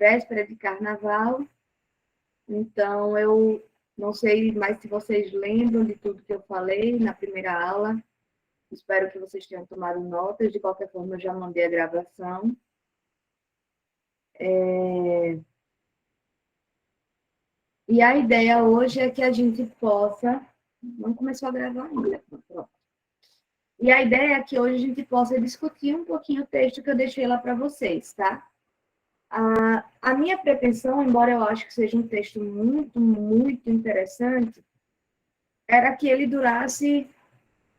véspera de carnaval, então eu não sei mais se vocês lembram de tudo que eu falei na primeira aula. Espero que vocês tenham tomado notas. De qualquer forma, eu já mandei a gravação. E a ideia hoje é que a gente possa... Não começou a gravar ainda. Pronto. E a ideia é que hoje a gente possa discutir um pouquinho o texto que eu deixei lá para vocês, tá? A minha pretensão, embora eu acho que seja um texto muito, muito interessante, era que ele durasse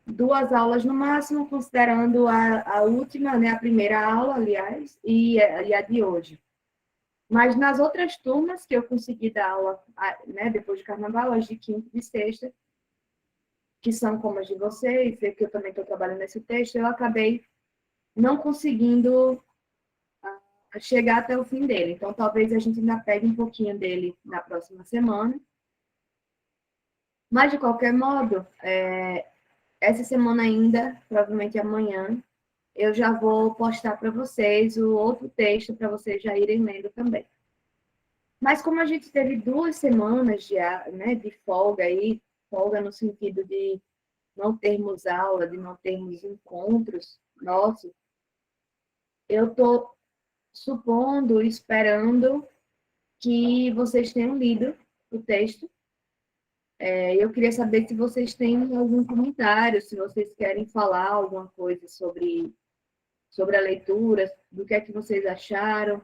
2 aulas no máximo, considerando a última, né, a primeira aula, aliás, e a de hoje. Mas nas outras turmas que eu consegui dar aula, né, depois de carnaval, as de quinta e de sexta, que são como as de vocês, que eu também estou trabalhando nesse texto, eu acabei não conseguindo chegar até o fim dele. Então, talvez a gente ainda pegue um pouquinho dele na próxima semana. Mas, de qualquer modo, essa semana ainda, provavelmente amanhã, eu já vou postar para vocês o outro texto para vocês já irem lendo também. Mas como a gente teve 2 semanas né, de folga aí, folga no sentido de não termos aula, de não termos encontros nossos, eu estou supondo, esperando que vocês tenham lido o texto. Eu queria saber se vocês têm algum comentário, se vocês querem falar alguma coisa sobre a leitura, do que é que vocês acharam,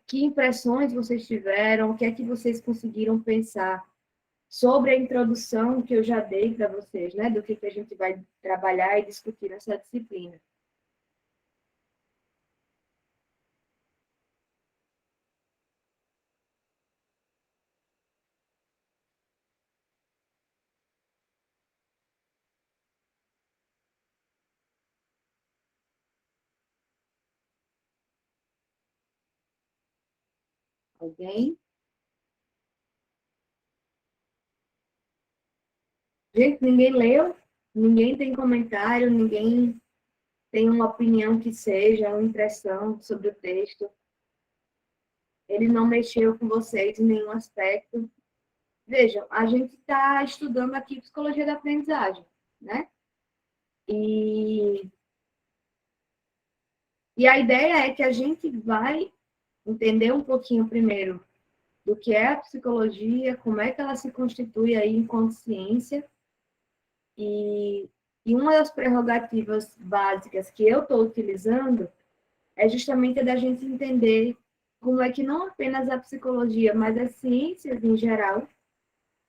que impressões vocês tiveram, o que é que vocês conseguiram pensar sobre a introdução que eu já dei para vocês, né? Do que a gente vai trabalhar e discutir nessa disciplina. Alguém? Gente, ninguém leu, ninguém tem comentário, ninguém tem uma opinião que seja, uma impressão sobre o texto. Ele não mexeu com vocês em nenhum aspecto. Vejam, a gente está estudando aqui psicologia da aprendizagem, né? E, e a ideia é que a gente vai entender um pouquinho primeiro do que é a psicologia, como é que ela se constitui aí em consciência. E uma das prerrogativas básicas que eu estou utilizando é justamente a da gente entender como é que não apenas a psicologia, mas as ciências em geral,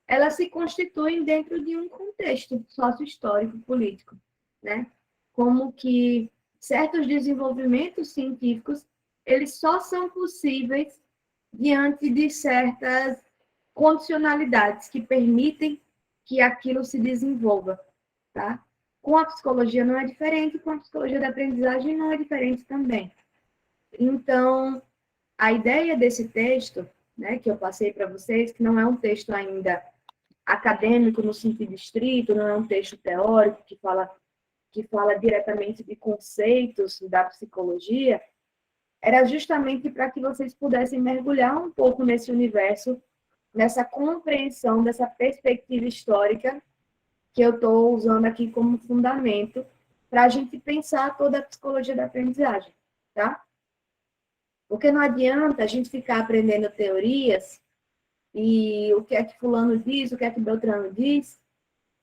elas se constituem dentro de um contexto sócio-histórico político, né? Como que certos desenvolvimentos científicos, eles só são possíveis diante de certas condicionalidades que permitem que aquilo se desenvolva, tá? Com a psicologia não é diferente, com a psicologia da aprendizagem não é diferente também. Então, a ideia desse texto, né, que eu passei para vocês, que não é um texto ainda acadêmico no sentido estrito, não é um texto teórico que fala diretamente de conceitos da psicologia, era justamente para que vocês pudessem mergulhar um pouco nesse universo, nessa compreensão dessa perspectiva histórica que eu estou usando aqui como fundamento para a gente pensar toda a psicologia da aprendizagem, tá? Porque não adianta a gente ficar aprendendo teorias e o que é que fulano diz, o que é que Beltrano diz,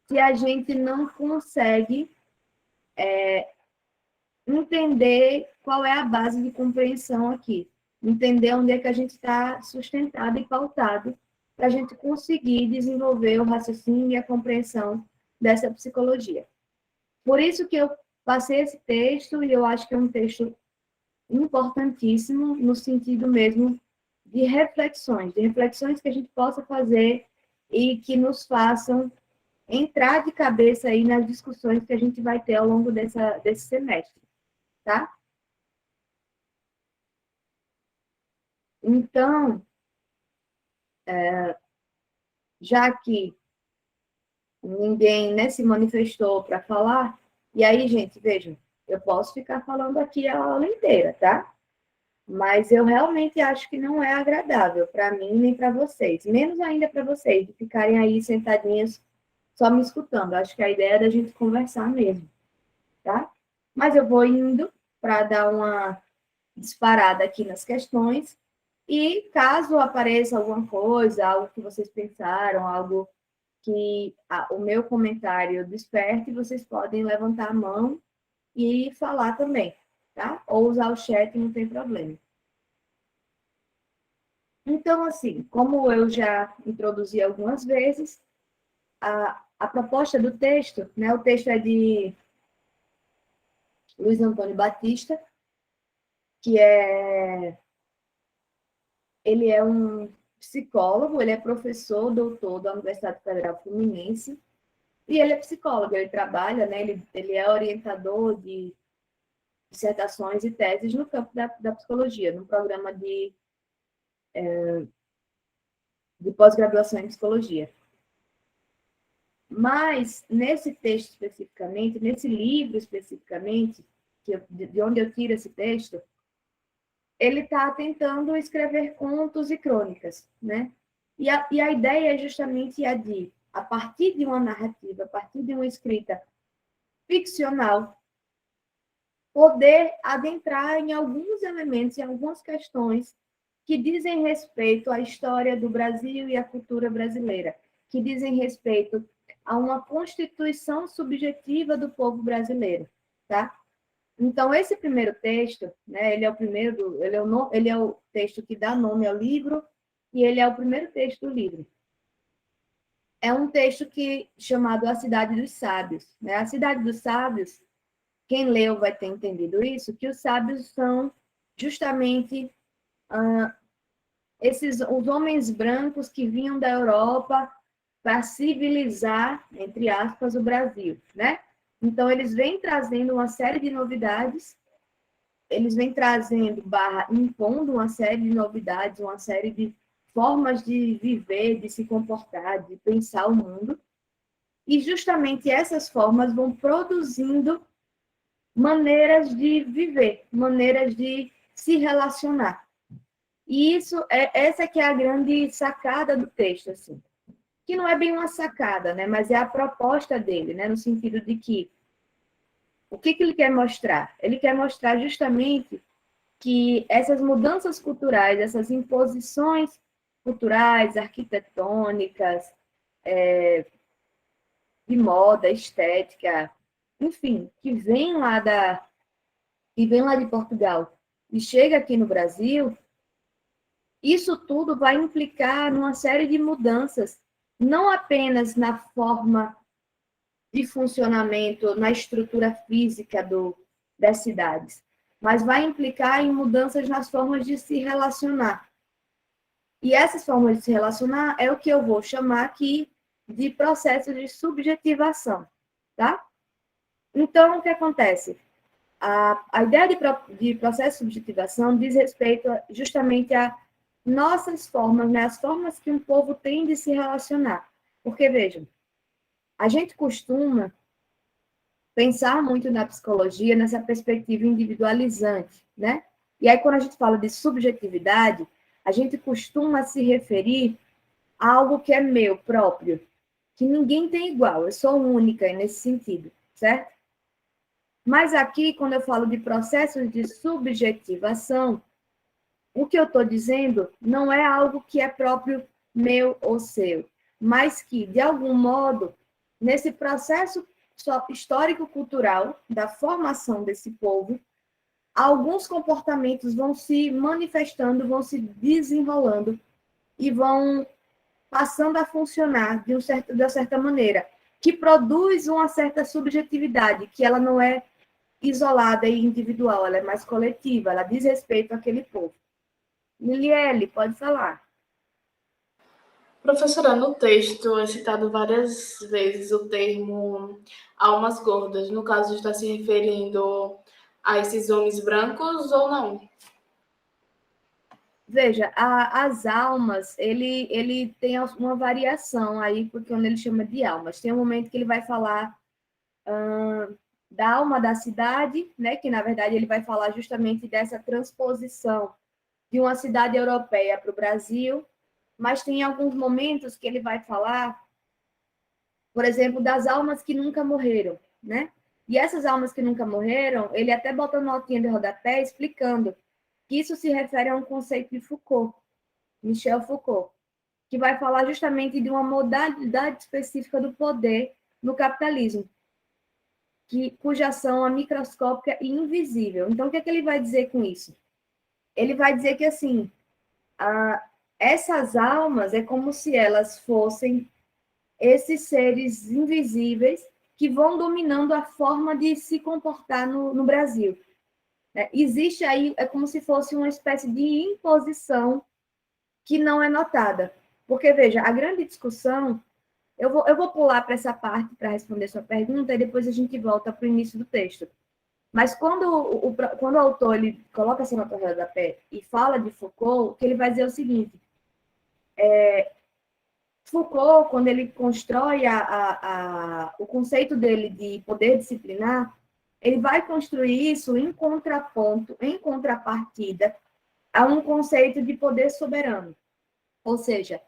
se a gente não consegue entender qual é a base de compreensão aqui, entender onde é que a gente está sustentado e pautado para a gente conseguir desenvolver o raciocínio e a compreensão dessa psicologia. Por isso que eu passei esse texto e eu acho que é um texto importantíssimo no sentido mesmo de reflexões que a gente possa fazer e que nos façam entrar de cabeça aí nas discussões que a gente vai ter ao longo desse semestre, tá? Então, já que ninguém, né, se manifestou para falar, e aí, gente, vejam, eu posso ficar falando aqui a aula inteira, tá? Mas eu realmente acho que não é agradável para mim nem para vocês, menos ainda para vocês, de ficarem aí sentadinhos só me escutando. Acho que a ideia é da gente conversar mesmo, tá? Mas eu vou indo para dar uma disparada aqui nas questões e caso apareça alguma coisa, algo que vocês pensaram, algo que o meu comentário desperte, vocês podem levantar a mão e falar também, tá? Ou usar o chat, não tem problema. Então, assim, como eu já introduzi algumas vezes, a proposta do texto, né? O texto é de Luiz Antônio Batista, que ele é um psicólogo, ele é professor, doutor da Universidade Federal Fluminense, e ele é psicólogo, ele trabalha, né? Ele é orientador de dissertações e teses no campo da psicologia, no programa de pós-graduação em psicologia. Mas, nesse texto especificamente, nesse livro especificamente, de onde eu tiro esse texto, ele está tentando escrever contos e crônicas, né? E a ideia é justamente a de, a partir de uma narrativa, a partir de uma escrita ficcional, poder adentrar em alguns elementos, em algumas questões que dizem respeito à história do Brasil e à cultura brasileira, que dizem respeito a uma constituição subjetiva do povo brasileiro, tá? Então, esse primeiro texto, né, ele é o primeiro, ele é o texto que dá nome ao livro, e ele é o primeiro texto do livro. É um texto chamado A Cidade dos Sábios. Né? A Cidade dos Sábios, quem leu vai ter entendido isso, que os sábios são justamente os homens brancos que vinham da Europa para civilizar, entre aspas, o Brasil. Né? Então, eles vêm trazendo uma série de novidades, eles vêm trazendo, impondo uma série de novidades, uma série de formas de viver, de se comportar, de pensar o mundo. E justamente essas formas vão produzindo maneiras de viver, maneiras de se relacionar. E essa que é a grande sacada do texto, assim. Que não é bem uma sacada, né? Mas é a proposta dele, né? No sentido de que o que ele quer mostrar? Ele quer mostrar justamente que essas mudanças culturais, essas imposições culturais, arquitetônicas, de moda, estética, enfim, que vem lá de Portugal e chega aqui no Brasil, isso tudo vai implicar numa série de mudanças, não apenas na forma de funcionamento, na estrutura física das cidades, mas vai implicar em mudanças nas formas de se relacionar. E essas formas de se relacionar é o que eu vou chamar aqui de processo de subjetivação, tá? Então, o que acontece? A ideia de processo de subjetivação diz respeito justamente a nossas formas, né? As formas que um povo tem de se relacionar. Porque, vejam, a gente costuma pensar muito na psicologia nessa perspectiva individualizante, né? E aí, quando a gente fala de subjetividade, a gente costuma se referir a algo que é meu próprio, que ninguém tem igual, eu sou única nesse sentido, certo? Mas aqui, quando eu falo de processos de subjetivação, o que eu estou dizendo não é algo que é próprio meu ou seu, mas que, de algum modo, nesse processo histórico-cultural da formação desse povo, alguns comportamentos vão se manifestando, vão se desenrolando e vão passando a funcionar de uma certa maneira, que produz uma certa subjetividade, que ela não é isolada e individual, ela é mais coletiva, ela diz respeito àquele povo. Liliele, pode falar. Professora, no texto é citado várias vezes o termo almas gordas. No caso, está se referindo a esses homens brancos ou não? Veja, as almas, ele tem uma variação aí, porque quando ele chama de almas, tem um momento que ele vai falar da alma da cidade, né, que na verdade ele vai falar justamente dessa transposição de uma cidade europeia para o Brasil, mas tem alguns momentos que ele vai falar, por exemplo, das almas que nunca morreram, né? E essas almas que nunca morreram, ele até bota notinha de rodapé explicando que isso se refere a um conceito de Foucault, Michel Foucault, que vai falar justamente de uma modalidade específica do poder no capitalismo, cuja ação é microscópica e invisível. Então, o que é que ele vai dizer com isso? Ele vai dizer que, assim, essas almas é como se elas fossem esses seres invisíveis que vão dominando a forma de se comportar no Brasil. Existe aí, é como se fosse uma espécie de imposição que não é notada. Porque, veja, a grande discussão, eu vou pular para essa parte para responder sua pergunta e depois a gente volta para o início do texto. Mas quando o autor ele coloca essa nota rodapé e fala de Foucault, o que ele vai dizer é o seguinte, Foucault, quando ele constrói o conceito dele de poder disciplinar, ele vai construir isso em contraponto, em contrapartida a um conceito de poder soberano. Ou seja,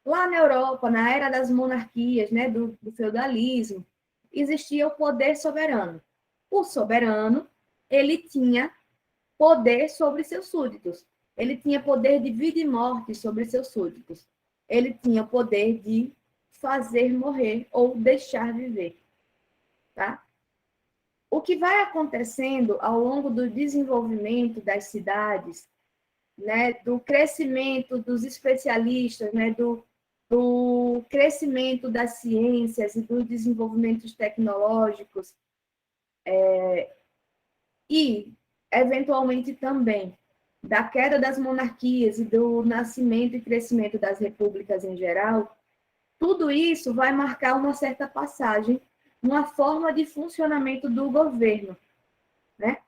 lá na Europa, na era das monarquias, né, do feudalismo, existia o poder soberano. O soberano, ele tinha poder sobre seus súditos. Ele tinha poder de vida e morte sobre seus súditos. Ele tinha poder de fazer morrer ou deixar viver. Tá? O que vai acontecendo ao longo do desenvolvimento das cidades, né, do crescimento dos especialistas, né, do crescimento das ciências e dos desenvolvimentos tecnológicos, e, eventualmente, também da queda das monarquias e do nascimento e crescimento das repúblicas em geral, tudo isso vai marcar uma certa passagem, uma forma de funcionamento do governo, né?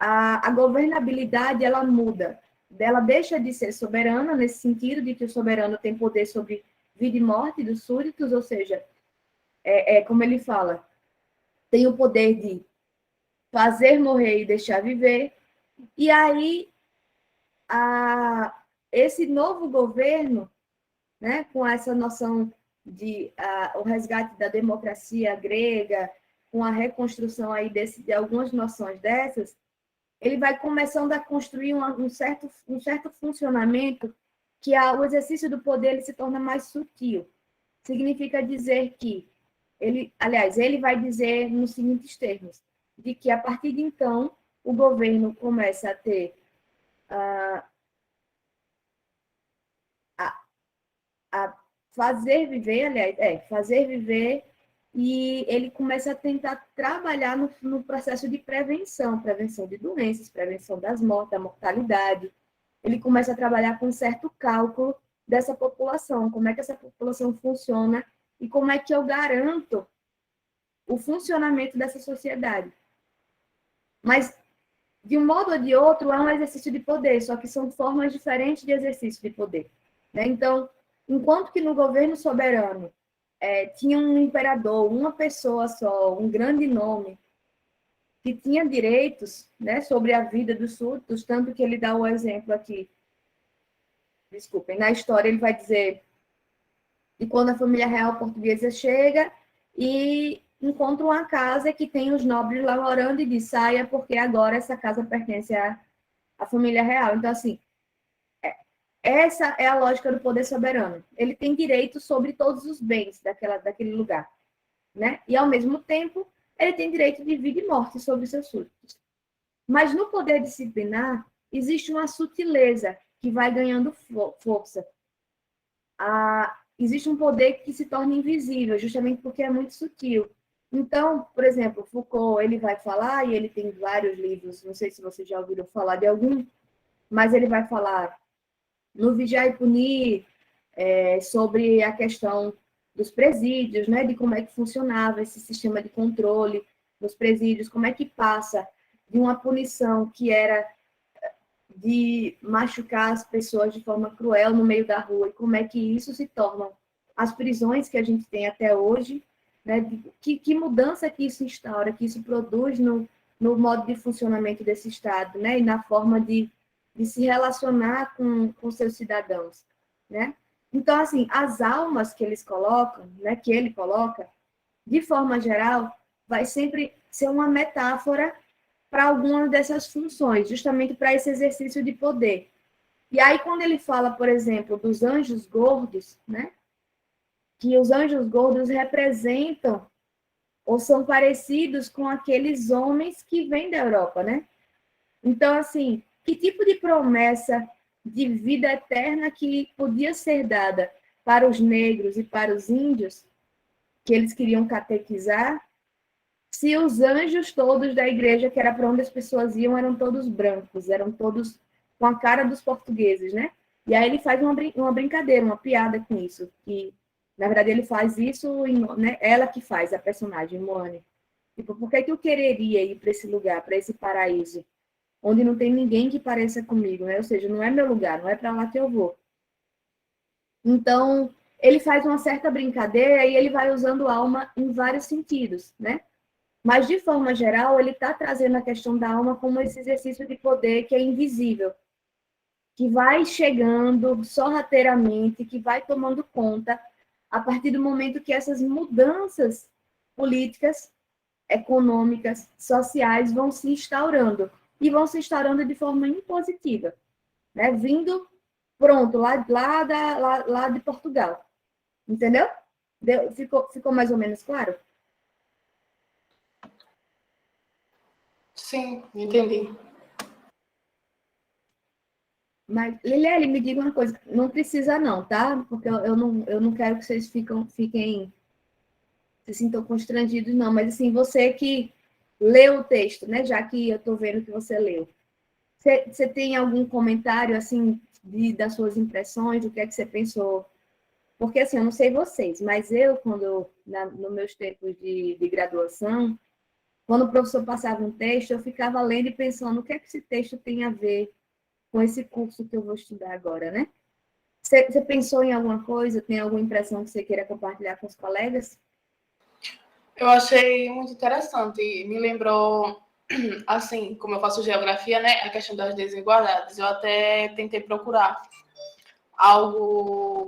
A governabilidade, ela muda, ela deixa de ser soberana, nesse sentido de que o soberano tem poder sobre vida e morte dos súditos, ou seja, como ele fala, tem o poder de fazer morrer e deixar viver, e aí esse novo governo, né, com essa noção de o resgate da democracia grega, com a reconstrução aí de algumas noções dessas, ele vai começando a construir um certo funcionamento que o exercício do poder ele se torna mais sutil. Significa dizer que ele vai dizer nos seguintes termos, de que a partir de então o governo começa a ter a fazer viver, fazer viver, e ele começa a tentar trabalhar no processo de prevenção de doenças, prevenção das mortes, da mortalidade. Ele começa a trabalhar com um certo cálculo dessa população, como é que essa população funciona e como é que eu garanto o funcionamento dessa sociedade. Mas, de um modo ou de outro, é um exercício de poder, só que são formas diferentes de exercício de poder. Né? Então, enquanto que no governo soberano tinha um imperador, uma pessoa só, um grande nome, que tinha direitos, né, sobre a vida dos súditos, tanto que ele dá o exemplo aqui, desculpem, na história ele vai dizer que quando a família real portuguesa chega e encontra uma casa que tem os nobres lá morando e diz, saia, porque agora essa casa pertence à família real. Então, assim, essa é a lógica do poder soberano. Ele tem direito sobre todos os bens daquele lugar, né? E, ao mesmo tempo, ele tem direito de vida e morte sobre seus súditos. Mas no poder disciplinar, existe uma sutileza que vai ganhando força. Existe um poder que se torna invisível, justamente porque é muito sutil. Então, por exemplo, Foucault, ele vai falar, e ele tem vários livros, não sei se vocês já ouviram falar de algum, mas ele vai falar no Vigiar e Punir, sobre a questão dos presídios, né, de como é que funcionava esse sistema de controle dos presídios, como é que passa de uma punição que era de machucar as pessoas de forma cruel no meio da rua, e como é que isso se tornam as prisões que a gente tem até hoje, né? Que mudança que isso instaura, que isso produz no modo de funcionamento desse Estado, né? E na forma de se relacionar com seus cidadãos, né? Então, assim, as almas que eles colocam, né, que ele coloca, de forma geral, vai sempre ser uma metáfora para alguma dessas funções, justamente para esse exercício de poder. E aí, quando ele fala, por exemplo, dos anjos gordos, né, que os anjos gordos representam ou são parecidos com aqueles homens que vêm da Europa, né? Então, assim, que tipo de promessa de vida eterna que podia ser dada para os negros e para os índios, que eles queriam catequizar, se os anjos todos da igreja, que era para onde as pessoas iam, eram todos brancos, eram todos com a cara dos portugueses, né? E aí ele faz uma brincadeira, uma piada com isso, que, na verdade, ele faz isso, né? Ela que faz, a personagem, Moane. Tipo, por que que eu quereria ir para esse lugar, para esse paraíso, onde não tem ninguém que pareça comigo, né? Ou seja, não é meu lugar, não é para lá que eu vou. Então, ele faz uma certa brincadeira e ele vai usando alma em vários sentidos, né? Mas, de forma geral, ele está trazendo a questão da alma como esse exercício de poder que é invisível, que vai chegando sorrateiramente, que vai tomando conta a partir do momento que essas mudanças políticas, econômicas, sociais vão se instaurando. E vão se instaurando de forma impositiva, né? Vindo, pronto, lá de Portugal. Entendeu? Ficou mais ou menos claro? Sim, entendi. Mas, Liliane, me diga uma coisa, não precisa não, tá? Porque eu não quero que vocês fiquem se sintam constrangidos, não. Mas, assim, você que leu o texto, né? Já que eu estou vendo que você leu. Você tem algum comentário, assim, das suas impressões, do que é que você pensou? Porque, assim, eu não sei vocês, mas eu, nos meus tempos de graduação, quando o professor passava um texto, eu ficava lendo e pensando o que é que esse texto tem a ver com esse curso que eu vou estudar agora, né? Você pensou em alguma coisa? Tem alguma impressão que você queira compartilhar com os colegas? Eu achei muito interessante e me lembrou, assim, como eu faço geografia, né, a questão das desigualdades. Eu até tentei procurar algo,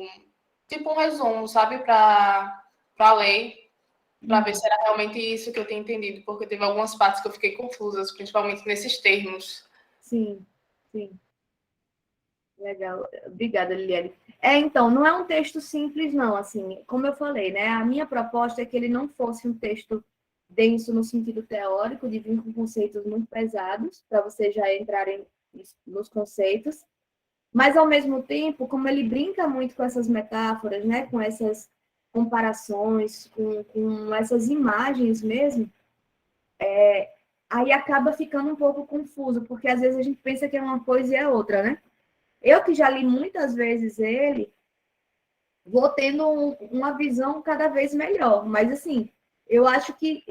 tipo um resumo, sabe, para ler, para ver se era realmente isso que eu tinha entendido, porque teve algumas partes que eu fiquei confusas, principalmente nesses termos. Sim, sim. Legal. Obrigada, Liliane. Então, não é um texto simples, não. Assim, como eu falei, né? A minha proposta é que ele não fosse um texto denso no sentido teórico, de vir com conceitos muito pesados, para vocês já entrarem nos conceitos, mas, ao mesmo tempo, como ele brinca muito com essas metáforas, né? Com essas comparações, com essas imagens mesmo, aí acaba ficando um pouco confuso, porque às vezes a gente pensa que é uma coisa e é outra, né? Eu que já li muitas vezes ele, vou tendo uma visão cada vez melhor. Mas, assim, eu acho que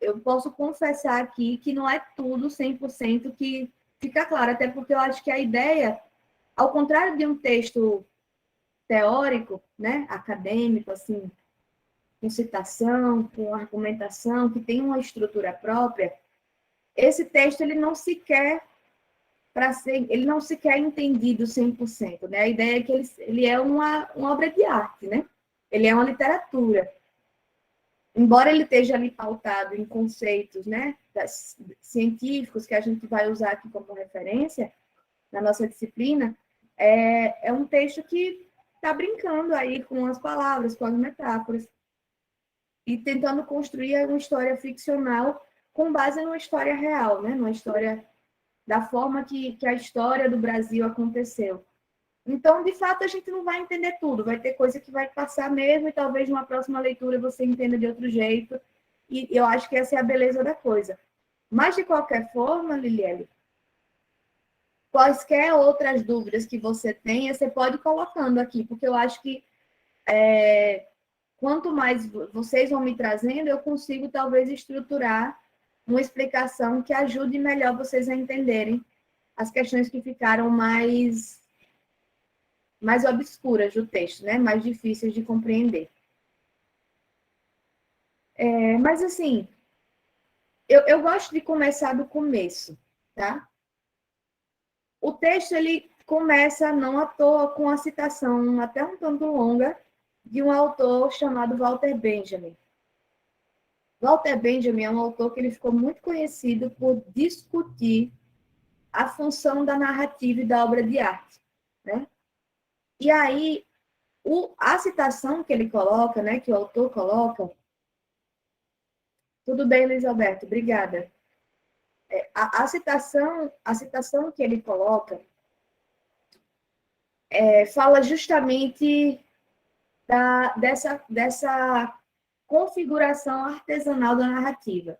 eu posso confessar aqui que não é tudo 100% que fica claro, até porque eu acho que a ideia, ao contrário de um texto teórico, né, acadêmico, assim, com citação, com argumentação, que tem uma estrutura própria, esse texto ele não se quer ele não se quer entendido 100%, né? A ideia é que ele é uma obra de arte, né? Ele é uma literatura. Embora ele esteja ali pautado em conceitos, né, científicos que a gente vai usar aqui como referência na nossa disciplina, é um texto que está brincando aí com as palavras, com as metáforas, e tentando construir uma história ficcional com base numa história real, né? Numa história da forma que a história do Brasil aconteceu. Então, de fato, a gente não vai entender tudo, vai ter coisa que vai passar mesmo, e talvez numa próxima leitura você entenda de outro jeito, e eu acho que essa é a beleza da coisa. Mas, de qualquer forma, Liliane, quaisquer outras dúvidas que você tenha, você pode ir colocando aqui, porque eu acho que quanto mais vocês vão me trazendo, eu consigo talvez estruturar uma explicação que ajude melhor vocês a entenderem as questões que ficaram mais obscuras do texto, né? Mais difíceis de compreender. Mas, assim, eu gosto de começar do começo, tá? O texto, ele começa, não à toa, com a citação até um tanto longa de um autor chamado Walter Benjamin. Walter Benjamin é um autor que ele ficou muito conhecido por discutir a função da narrativa e da obra de arte, né? E aí, a citação que ele coloca, né, que o autor coloca... Tudo bem, Luiz Alberto, obrigada. A citação que ele coloca fala justamente dessa configuração artesanal da narrativa.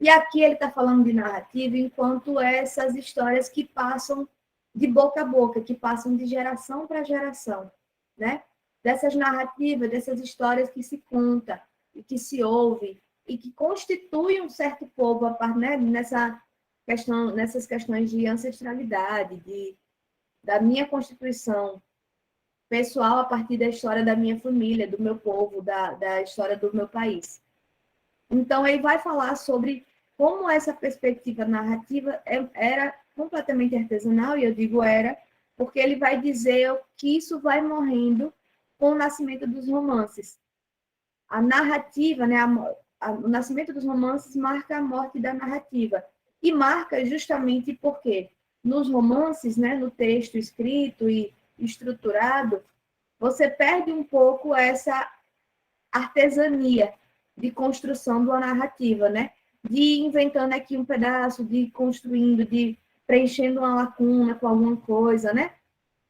E aqui ele está falando de narrativa enquanto essas histórias que passam de boca a boca, que passam de geração para geração, né? Dessas narrativas, dessas histórias que se conta e que se ouve e que constituem um certo povo, né? Nessas questões de ancestralidade, da minha constituição pessoal a partir da história da minha família, do meu povo, da história do meu país. Então, ele vai falar sobre como essa perspectiva narrativa era completamente artesanal, e eu digo era, porque ele vai dizer que isso vai morrendo com o nascimento dos romances. A narrativa, né, o nascimento dos romances marca a morte da narrativa. E marca justamente porque nos romances, né, no texto escrito e estruturado, você perde um pouco essa artesania de construção de uma narrativa, né? De ir inventando aqui um pedaço, de ir construindo, de preenchendo uma lacuna com alguma coisa, né?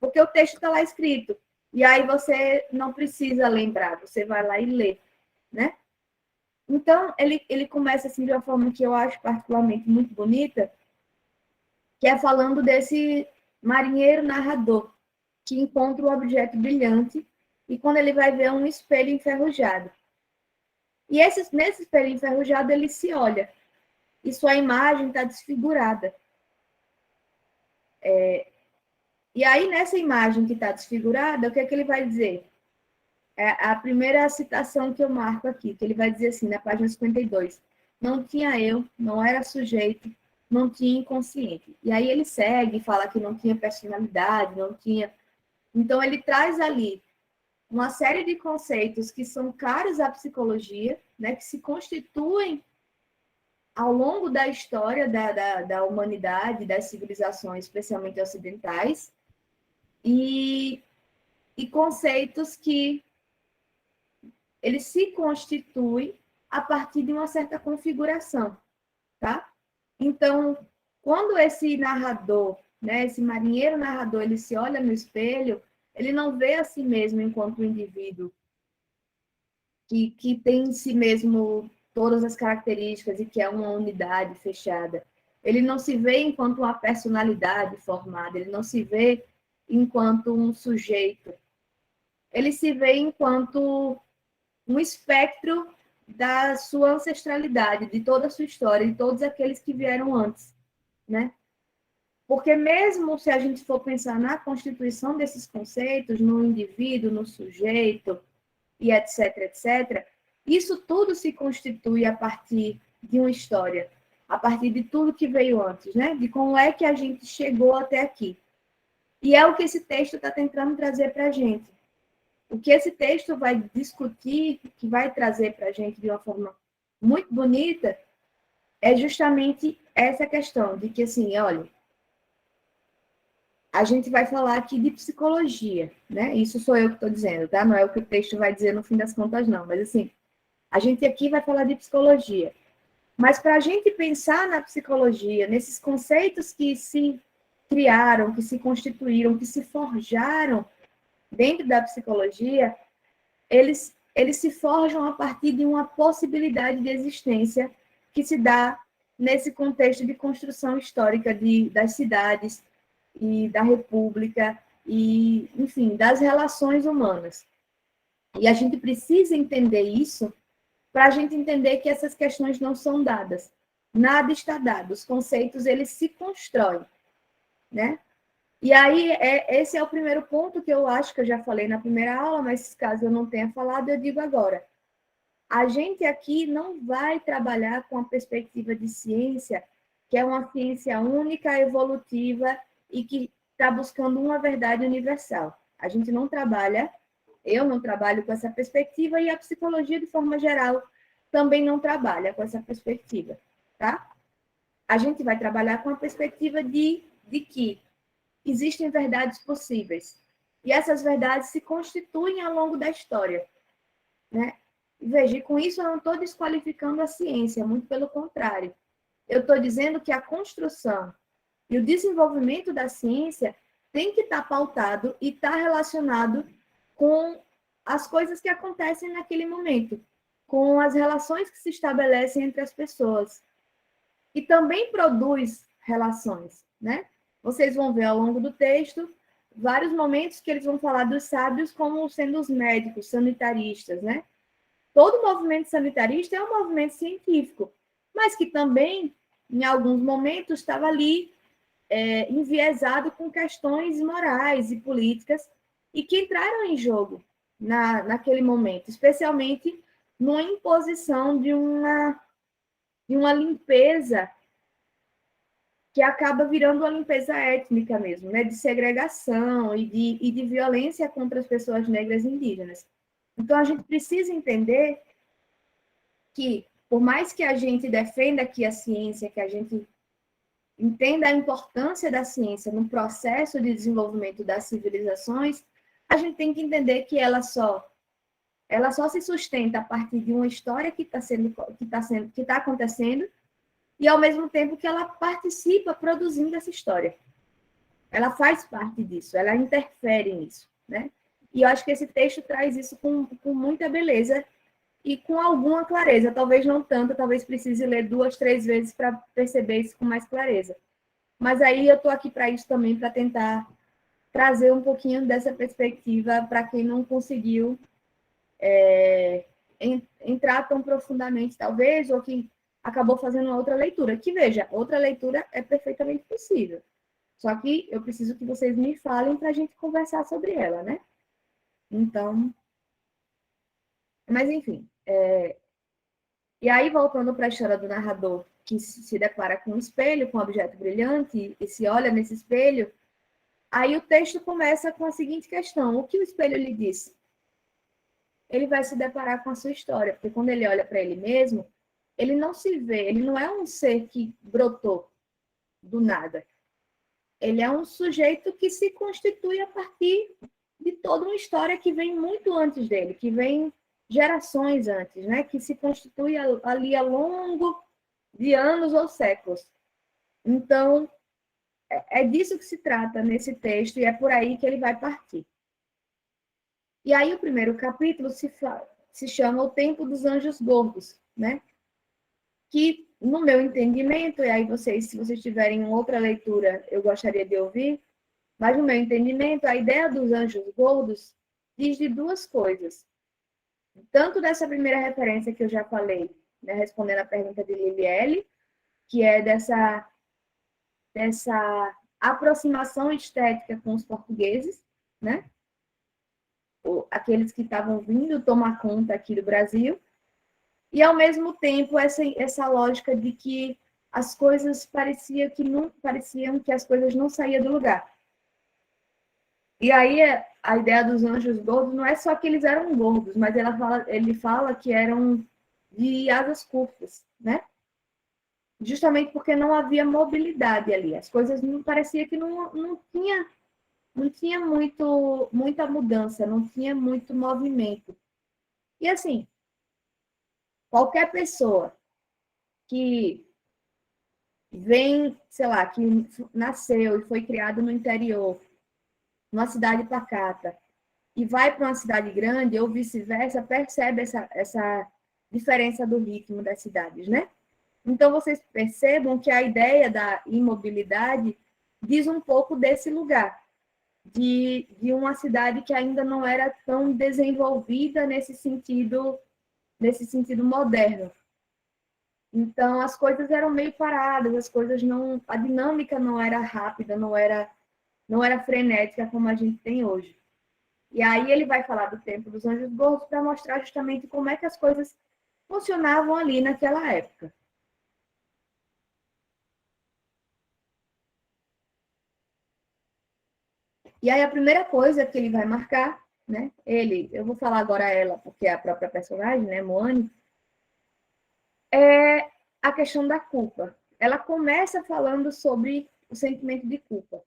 Porque o texto está lá escrito. E aí você não precisa lembrar, você vai lá e lê, né? Então, ele começa assim de uma forma que eu acho particularmente muito bonita, que é falando desse marinheiro narrador, que encontra um objeto brilhante e quando ele vai ver um espelho enferrujado. E nesse espelho enferrujado ele se olha e sua imagem está desfigurada. E aí, nessa imagem que está desfigurada, o que é que ele vai dizer? É a primeira citação que eu marco aqui, que ele vai dizer assim, na página 52. Não tinha eu, não era sujeito, não tinha inconsciente. E aí ele segue, fala que não tinha personalidade, não tinha... Então, ele traz ali uma série de conceitos que são caros à psicologia, né, que se constituem ao longo da história da humanidade, das civilizações, especialmente ocidentais, e conceitos que eles se constituem a partir de uma certa configuração, tá? Então, quando esse narrador, né, esse marinheiro narrador, ele se olha no espelho, ele não vê a si mesmo enquanto um indivíduo que tem em si mesmo todas as características e que é uma unidade fechada. Ele não se vê enquanto uma personalidade formada, ele não se vê enquanto um sujeito. Ele se vê enquanto um espectro da sua ancestralidade, de toda a sua história, de todos aqueles que vieram antes, né? Porque mesmo se a gente for pensar na constituição desses conceitos, no indivíduo, no sujeito, e etc, etc, isso tudo se constitui a partir de uma história, a partir de tudo que veio antes, né? De como é que a gente chegou até aqui. E é o que esse texto está tentando trazer para a gente. O que esse texto vai discutir, que vai trazer para a gente de uma forma muito bonita, é justamente essa questão de que, assim, olha, a gente vai falar aqui de psicologia, né? Isso sou eu que estou dizendo, tá? Não é o que o texto vai dizer no fim das contas, não. Mas, assim, a gente aqui vai falar de psicologia. Mas para a gente pensar na psicologia, nesses conceitos que se criaram, que se constituíram, que se forjaram dentro da psicologia, eles se forjam a partir de uma possibilidade de existência que se dá nesse contexto de construção histórica das cidades e da república e, enfim, das relações humanas. E a gente precisa entender isso para a gente entender que essas questões não são dadas. Nada está dado. Os conceitos, eles se constroem, né? E aí, esse é o primeiro ponto que eu acho que eu já falei na primeira aula, mas caso eu não tenha falado, eu digo agora. A gente aqui não vai trabalhar com a perspectiva de ciência, que é uma ciência única, evolutiva e que está buscando uma verdade universal. A gente não trabalha, eu não trabalho com essa perspectiva e a psicologia, de forma geral, também não trabalha com essa perspectiva, tá? A gente vai trabalhar com a perspectiva de que existem verdades possíveis. E essas verdades se constituem ao longo da história, né? Veja, com isso eu não estou desqualificando a ciência, muito pelo contrário. Eu estou dizendo que a construção e o desenvolvimento da ciência tem que estar pautado e estar relacionado com as coisas que acontecem naquele momento, com as relações que se estabelecem entre as pessoas. E também produz relações, né? Vocês vão ver ao longo do texto vários momentos que eles vão falar dos sábios como sendo os médicos, sanitaristas, né? Todo movimento sanitarista é um movimento científico, mas que também, em alguns momentos, estava ali enviesado com questões morais e políticas e que entraram em jogo naquele momento, especialmente numa imposição de uma limpeza que acaba virando uma limpeza étnica mesmo, né? De segregação e de violência contra as pessoas negras e indígenas. Então, a gente precisa entender que, por mais que a gente defenda aqui a ciência, que a gente entenda a importância da ciência no processo de desenvolvimento das civilizações, a gente tem que entender que ela só se sustenta a partir de uma história que está acontecendo e, ao mesmo tempo, que ela participa produzindo essa história. Ela faz parte disso, ela interfere nisso, né? E eu acho que esse texto traz isso com muita beleza e com alguma clareza. Talvez não tanto, talvez precise ler 2, 3 vezes para perceber isso com mais clareza. Mas aí eu estou aqui para isso também, para tentar trazer um pouquinho dessa perspectiva para quem não conseguiu entrar tão profundamente, talvez, ou que acabou fazendo uma outra leitura. Que, veja, outra leitura é perfeitamente possível. Só que eu preciso que vocês me falem para a gente conversar sobre ela, né? Então, mas enfim. E aí, voltando para a história do narrador, que se depara com um espelho, com um objeto brilhante, e se olha nesse espelho, aí o texto começa com a seguinte questão: o que o espelho lhe disse? Ele vai se deparar com a sua história, porque quando ele olha para ele mesmo, ele não se vê, ele não é um ser que brotou do nada. Ele é um sujeito que se constitui a partir de toda uma história que vem muito antes dele, que vem gerações antes, né? Que se constitui ali ao longo de anos ou séculos. Então, é disso que se trata nesse texto e é por aí que ele vai partir. E aí o primeiro capítulo se chama O Tempo dos Anjos Gordos, né? Que, no meu entendimento, e aí vocês, se vocês tiverem outra leitura, eu gostaria de ouvir, mas no meu entendimento, a ideia dos anjos gordos diz de duas coisas. Tanto dessa primeira referência que eu já falei, né, respondendo a pergunta de Liliele, que é dessa aproximação estética com os portugueses, né? Aqueles que estavam vindo tomar conta aqui do Brasil, e, ao mesmo tempo, essa lógica de que as coisas pareciam que as coisas não saíam do lugar. E aí, a ideia dos anjos gordos não é só que eles eram gordos, mas ele fala que eram de asas curtas, né? Justamente porque não havia mobilidade ali. As coisas não parecia que não tinha muita mudança, não tinha muito movimento. E assim, qualquer pessoa que vem, sei lá, que nasceu e foi criado no interior, numa cidade pacata, e vai para uma cidade grande, ou vice-versa, percebe essa diferença do ritmo das cidades, né? Então, vocês percebam que a ideia da imobilidade diz um pouco desse lugar, de uma cidade que ainda não era tão desenvolvida nesse sentido moderno. Então, as coisas eram meio paradas, a dinâmica não era rápida, não era frenética como a gente tem hoje. E aí ele vai falar do tempo dos anjos gordos para mostrar justamente como é que as coisas funcionavam ali naquela época. E aí a primeira coisa que ele vai marcar, né? Eu vou falar agora ela, porque é a própria personagem, né, Moane, é a questão da culpa. Ela começa falando sobre o sentimento de culpa,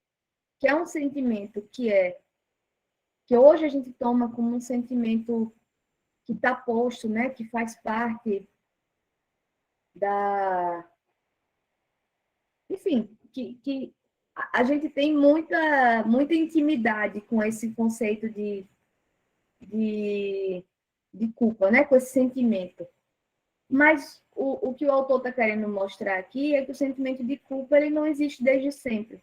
que é um sentimento que hoje a gente toma como um sentimento que está posto, né, que faz parte da, enfim, que a gente tem muita intimidade com esse conceito de, de culpa, né, com esse sentimento. Mas o que o autor está querendo mostrar aqui é que o sentimento de culpa ele não existe desde sempre.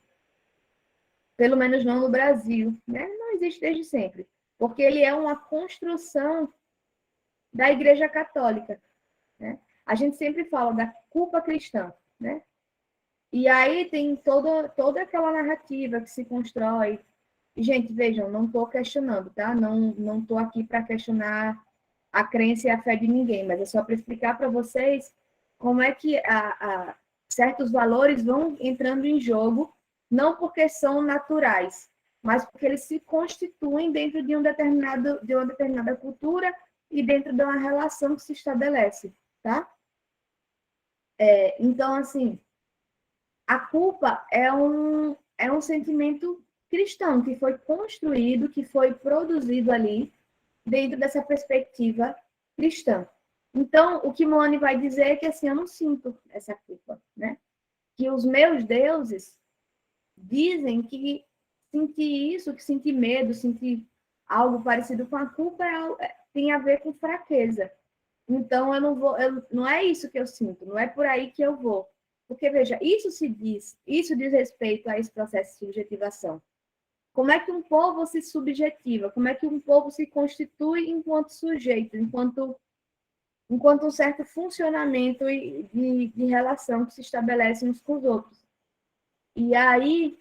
Pelo menos não no Brasil, né? Não existe desde sempre. Porque ele é uma construção da Igreja Católica, né? A gente sempre fala da culpa cristã, né? E aí tem toda aquela narrativa que se constrói. E, gente, vejam, não estou questionando, tá? Não estou aqui para questionar a crença e a fé de ninguém, mas é só para explicar para vocês como é que certos valores vão entrando em jogo, não porque são naturais, mas porque eles se constituem dentro de de uma determinada cultura e dentro de uma relação que se estabelece, tá? Então, assim, a culpa é um sentimento cristão que foi construído, que foi produzido ali dentro dessa perspectiva cristã. Então, o que Moane vai dizer é que assim, eu não sinto essa culpa, né? Que os meus deuses dizem que sentir isso, que sentir medo, sentir algo parecido com a culpa tem a ver com fraqueza. Então, eu não vou, não é isso que eu sinto, não é por aí que eu vou. Porque, veja, isso diz respeito a esse processo de subjetivação. Como é que um povo se subjetiva? Como é que um povo se constitui enquanto sujeito, enquanto um certo funcionamento de relação que se estabelece uns com os outros? E aí,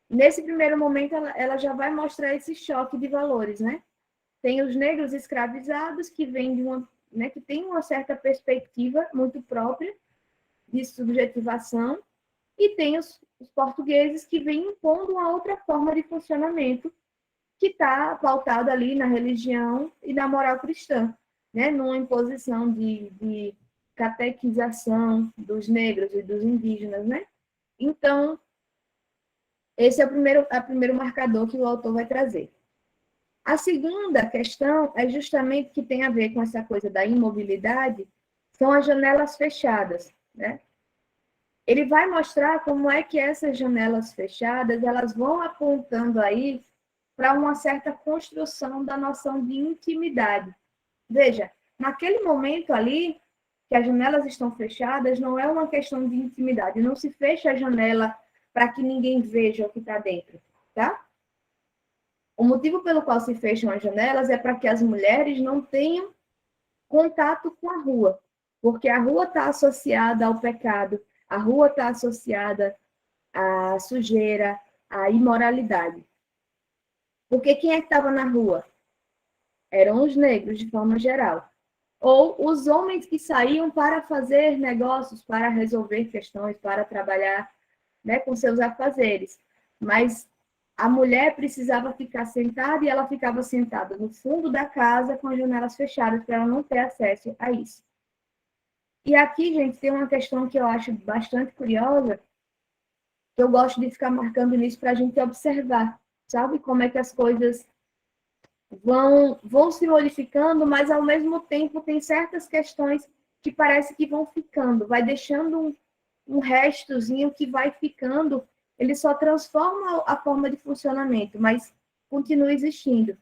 nesse primeiro momento, ela já vai mostrar esse choque de valores, né? Tem os negros escravizados que vêm de né, que tem uma certa perspectiva muito própria de subjetivação, e tem os portugueses que vêm impondo uma outra forma de funcionamento que está pautado ali na religião e na moral cristã, né? Numa imposição de catequização dos negros e dos indígenas, né? Então, esse é o primeiro marcador que o autor vai trazer. A segunda questão é justamente que tem a ver com essa coisa da imobilidade, são as janelas fechadas, né? Ele vai mostrar como é que essas janelas fechadas, elas vão apontando aí para uma certa construção da noção de intimidade. Veja, naquele momento ali, que as janelas estão fechadas, não é uma questão de intimidade, não se fecha a janela para que ninguém veja o que está dentro, tá? O motivo pelo qual se fecham as janelas é para que as mulheres não tenham contato com a rua, porque a rua está associada ao pecado, a rua está associada à sujeira, à imoralidade. Porque quem é que estava na rua? Eram os negros, de forma geral. Ou os homens que saíam para fazer negócios, para resolver questões, para trabalhar, né, com seus afazeres. Mas a mulher precisava ficar sentada e ela ficava sentada no fundo da casa com as janelas fechadas para ela não ter acesso a isso. E aqui, gente, tem uma questão que eu acho bastante curiosa, que eu gosto de ficar marcando nisso para a gente observar, sabe? Como é que as coisas vão se modificando, mas ao mesmo tempo tem certas questões que parece que vão ficando, vai deixando um restozinho que vai ficando, ele só transforma a forma de funcionamento, mas continua existindo.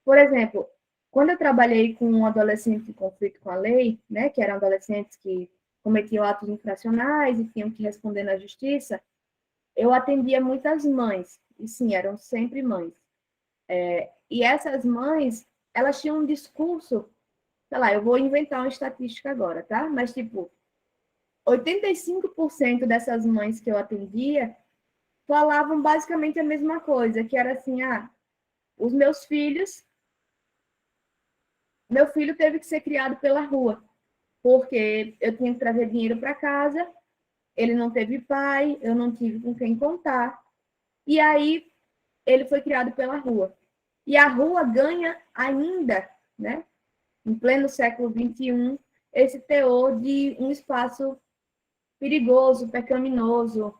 Por exemplo, quando eu trabalhei com um adolescente em conflito com a lei, né, que eram adolescentes que cometiam atos infracionais e tinham que responder na justiça, eu atendia muitas mães, e sim, eram sempre mães. E essas mães, elas tinham um discurso, sei lá, eu vou inventar uma estatística agora, tá? Mas, tipo, 85% dessas mães que eu atendia falavam basicamente a mesma coisa, que era assim, os meus filhos, meu filho teve que ser criado pela rua. porque eu tinha que trazer dinheiro para casa, ele não teve pai, eu não tive com quem contar, e aí ele foi criado pela rua. E a rua ganha ainda, né, em pleno século XXI, esse teor de um espaço perigoso, pecaminoso,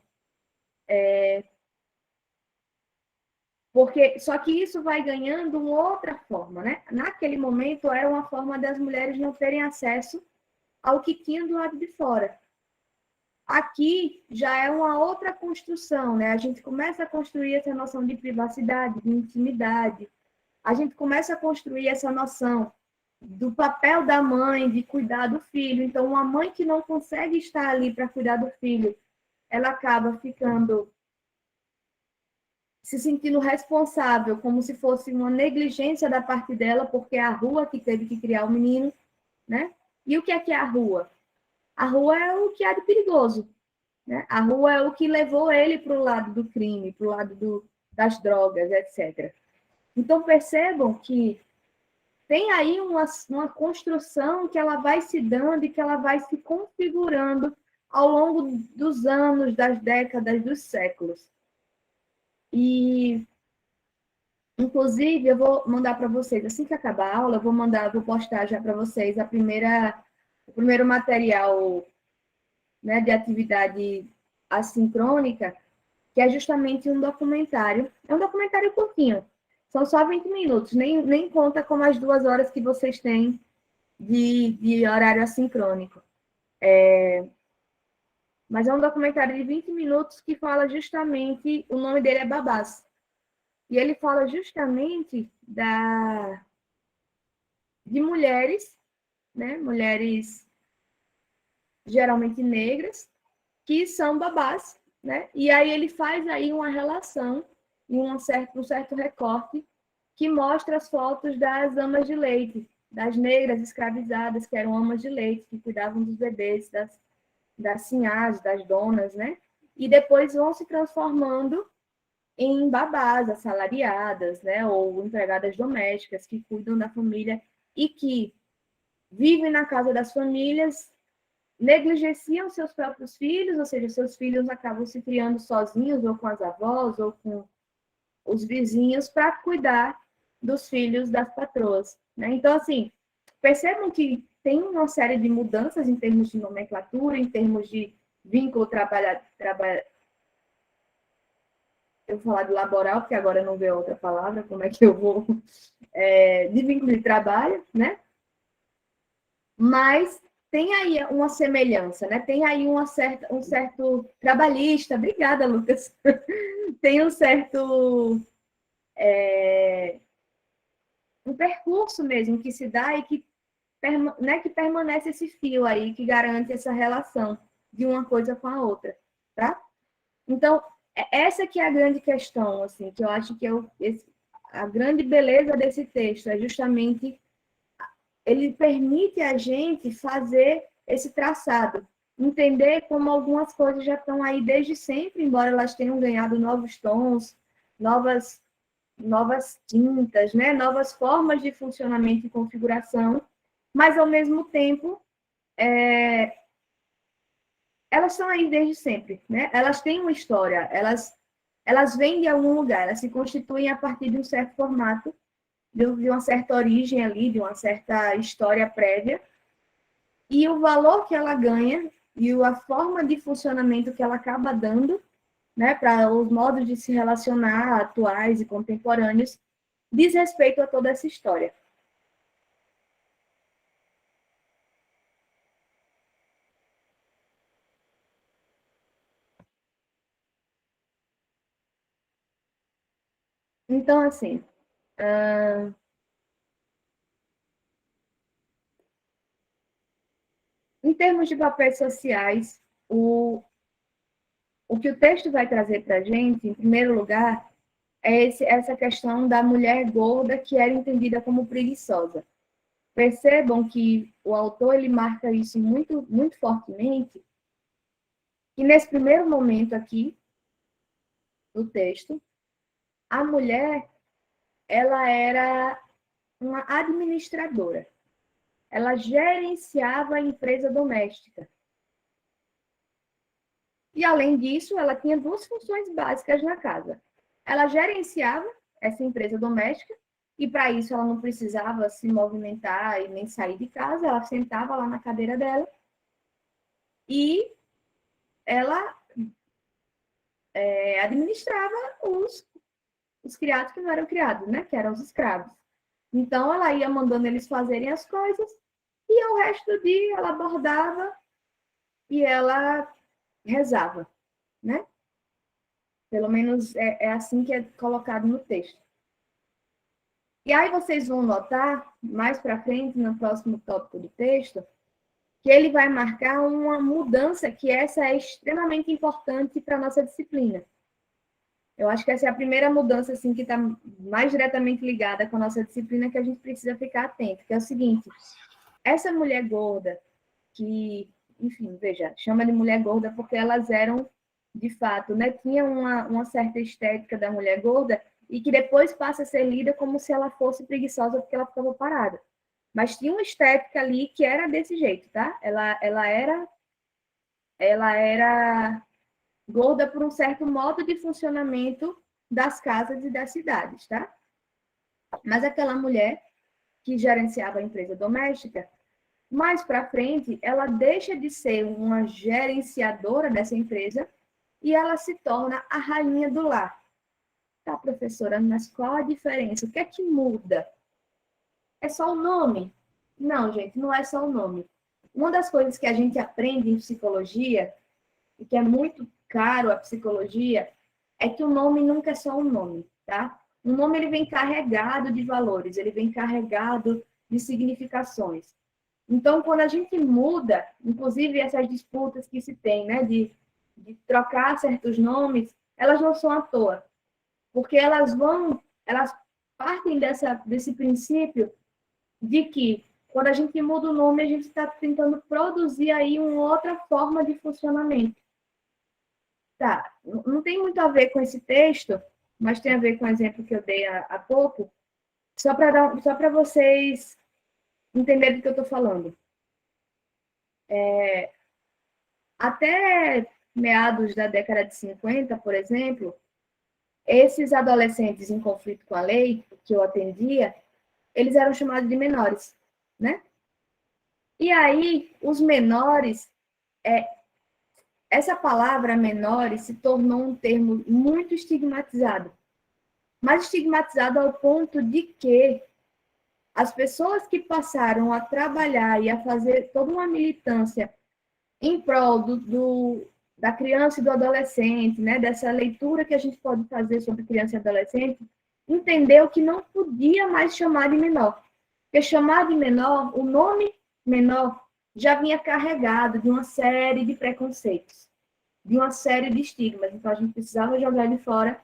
porque só que isso vai ganhando uma outra forma, né? Naquele momento era uma forma das mulheres não terem acesso ao que tinha do lado de fora. Aqui já é uma outra construção, né? A gente começa a construir essa noção de privacidade, de intimidade. A gente começa a construir essa noção do papel da mãe de cuidar do filho. Então, uma mãe que não consegue estar ali para cuidar do filho, ela acaba ficando se sentindo responsável, como se fosse uma negligência da parte dela, porque é a rua que teve que criar o menino, né? E o que é a rua? A rua é o que há de perigoso, né? A rua é o que levou ele para o lado do crime, para o lado das drogas, etc. Então, percebam que tem aí uma construção que ela vai se dando e que ela vai se configurando ao longo dos anos, das décadas, dos séculos. E, inclusive, eu vou mandar para vocês, assim que acabar a aula, vou postar já para vocês o primeiro material, né, de atividade assincrônica, que é justamente um documentário. É um documentário curtinho, são só 20 minutos, nem conta com as 2 horas que vocês têm de horário assincrônico. Mas é um documentário de 20 minutos que fala justamente, o nome dele é Babás. E ele fala justamente de mulheres, né? Mulheres geralmente negras, que são babás, né? E aí ele faz aí uma relação e um certo recorte que mostra as fotos das amas de leite, das negras escravizadas, que eram amas de leite, que cuidavam dos bebês, das sinhás, das donas, né? E depois vão se transformando em babás assalariadas, né? Ou empregadas domésticas que cuidam da família e que vivem na casa das famílias, negligenciam seus próprios filhos, ou seja, seus filhos acabam se criando sozinhos, ou com as avós, ou com os vizinhos, para cuidar dos filhos das patroas, né? Então, assim, percebam que tem uma série de mudanças em termos de nomenclatura, em termos de vínculo eu vou falar de laboral, porque agora não vê outra palavra, como é que eu vou... de vínculo de trabalho, né? Mas tem aí uma semelhança, né? Tem aí um certo trabalhista, obrigada, Lucas. Tem um certo um percurso mesmo que se dá e que, né, que permanece esse fio aí, que garante essa relação de uma coisa com a outra, tá? Então, essa que é a grande questão, assim, que eu acho que a grande beleza desse texto é justamente ele permite a gente fazer esse traçado, entender como algumas coisas já estão aí desde sempre, embora elas tenham ganhado novos tons, novas tintas, né? Novas formas de funcionamento e configuração, mas, ao mesmo tempo, elas estão aí desde sempre, né? Elas têm uma história, elas vêm de algum lugar, elas se constituem a partir de um certo formato, de uma certa origem ali, de uma certa história prévia, e o valor que ela ganha e a forma de funcionamento que ela acaba dando, né, para os modos de se relacionar atuais e contemporâneos, diz respeito a toda essa história. Então, assim, em termos de papéis sociais, o que o texto vai trazer para a gente, em primeiro lugar, é essa questão da mulher gorda que era entendida como preguiçosa. Percebam que o autor ele marca isso muito, muito fortemente, e nesse primeiro momento aqui do texto, a mulher ela era uma administradora. ela gerenciava a empresa doméstica. E, além disso, ela tinha duas funções básicas na casa. Ela gerenciava essa empresa doméstica, e para isso ela não precisava se movimentar e nem sair de casa, ela sentava lá na cadeira dela e ela administrava os criados que não eram criados, né? Que eram os escravos. Então, ela ia mandando eles fazerem as coisas e ao resto do dia ela bordava e ela rezava, né? Pelo menos é assim que é colocado no texto. E aí vocês vão notar, mais para frente, no próximo tópico do texto, que ele vai marcar uma mudança que essa é extremamente importante para a nossa disciplina. Eu acho que essa é a primeira mudança assim, que está mais diretamente ligada com a nossa disciplina que a gente precisa ficar atento, que é o seguinte, essa mulher gorda, que, enfim, veja, chama de mulher gorda porque elas eram, de fato, né, tinha uma certa estética da mulher gorda e que depois passa a ser lida como se ela fosse preguiçosa porque ela ficava parada. Mas tinha uma estética ali que era desse jeito, tá? Ela era gorda por um certo modo de funcionamento das casas e das cidades, tá? Mas aquela mulher que gerenciava a empresa doméstica, mais para frente, ela deixa de ser uma gerenciadora dessa empresa e ela se torna a rainha do lar. Tá, professora, mas qual a diferença? O que é que muda? É só o nome? Não, gente, não é só o nome. Uma das coisas que a gente aprende em psicologia, e que é muito caro a psicologia, é que o nome nunca é só um nome, tá? O nome ele vem carregado de valores, ele vem carregado de significações. Então, quando a gente muda, inclusive essas disputas que se tem, né, de trocar certos nomes, elas não são à toa, porque elas partem desse princípio de que quando a gente muda o nome, a gente está tentando produzir aí uma outra forma de funcionamento. Tá, não tem muito a ver com esse texto, mas tem a ver com o exemplo que eu dei há pouco, só para vocês entenderem do que eu estou falando. Até meados da década de 50, por exemplo, esses adolescentes em conflito com a lei, que eu atendia, eles eram chamados de menores, né? E aí, os menores, essa palavra menores se tornou um termo muito estigmatizado. Mas estigmatizado ao ponto de que as pessoas que passaram a trabalhar e a fazer toda uma militância em prol da criança e do adolescente, né, dessa leitura que a gente pode fazer sobre criança e adolescente, entendeu que não podia mais chamar de menor. Porque chamar de menor, o nome menor, já vinha carregado de uma série de preconceitos, de uma série de estigmas. Então, a gente precisava jogar ele fora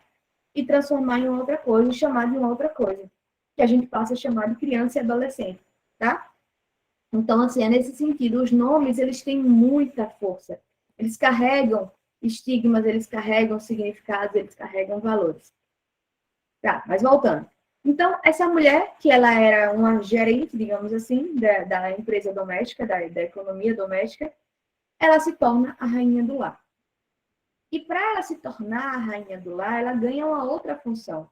e transformar em outra coisa, e chamar de uma outra coisa, que a gente passa a chamar de criança e adolescente, tá? Então, assim, é nesse sentido, os nomes, eles têm muita força. Eles carregam estigmas, eles carregam significados, eles carregam valores. Tá, mas voltando. Então, essa mulher, que ela era uma gerente, digamos assim, da empresa doméstica, da economia doméstica, ela se torna a rainha do lar. E para ela se tornar a rainha do lar, ela ganha uma outra função.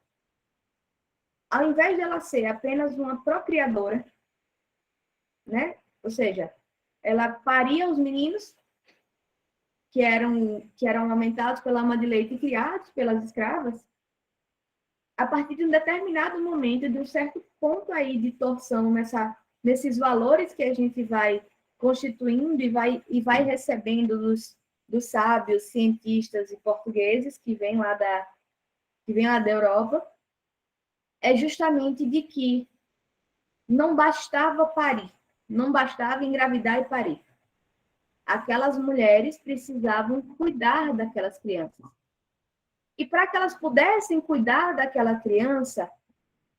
Ao invés de ela ser apenas uma procriadora, né? Ou seja, ela paria os meninos que eram aumentados pela ama de leite e criados pelas escravas, a partir de um determinado momento, de um certo ponto aí de torção nesses valores que a gente vai constituindo e vai recebendo dos sábios, cientistas e portugueses que vêm lá da Europa, é justamente de que não bastava parir, não bastava engravidar e parir. Aquelas mulheres precisavam cuidar daquelas crianças. E para que elas pudessem cuidar daquela criança,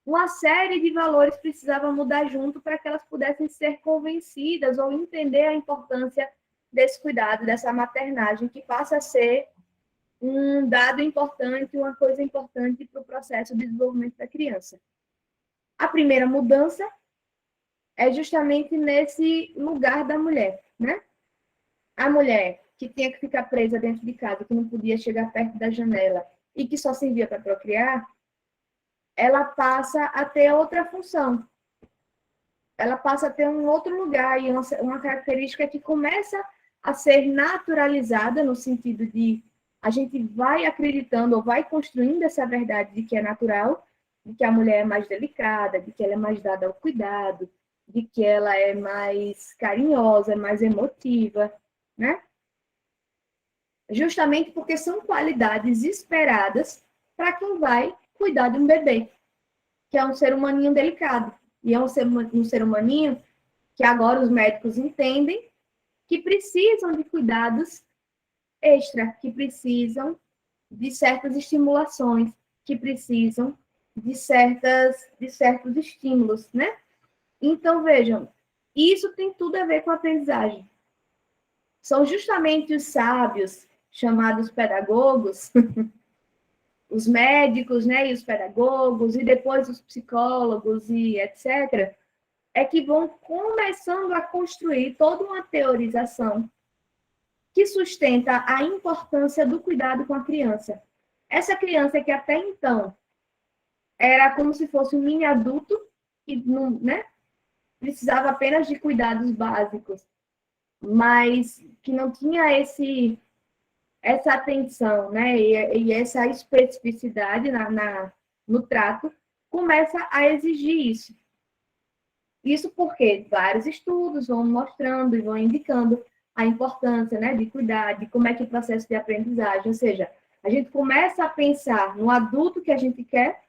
uma série de valores precisava mudar junto para que elas pudessem ser convencidas ou entender a importância desse cuidado, dessa maternagem, que passa a ser um dado importante, uma coisa importante para o processo de desenvolvimento da criança. A primeira mudança é justamente nesse lugar da mulher, né? A mulher que tinha que ficar presa dentro de casa, que não podia chegar perto da janela e que só servia para procriar, ela passa a ter outra função. Ela passa a ter um outro lugar e uma característica que começa a ser naturalizada no sentido de a gente vai acreditando ou vai construindo essa verdade de que é natural, de que a mulher é mais delicada, de que ela é mais dada ao cuidado, de que ela é mais carinhosa, mais emotiva, né? Justamente porque são qualidades esperadas para quem vai cuidar de um bebê, que é um ser humaninho delicado. E é um ser humaninho que agora os médicos entendem que precisam de cuidados extra, que precisam de certas estimulações, que precisam de certos estímulos, né? Então, vejam, isso tem tudo a ver com a aprendizagem. São justamente os sábios, chamados pedagogos, os médicos, né, e os pedagogos, e depois os psicólogos e etc., é que vão começando a construir toda uma teorização que sustenta a importância do cuidado com a criança. Essa criança que até então era como se fosse um mini adulto, que não, né, precisava apenas de cuidados básicos, mas que não tinha essa atenção, né, e essa especificidade no trato, começa a exigir isso. Isso porque vários estudos vão mostrando e vão indicando a importância, né, de cuidar, de como é que o processo de aprendizagem, ou seja, a gente começa a pensar no adulto que a gente quer,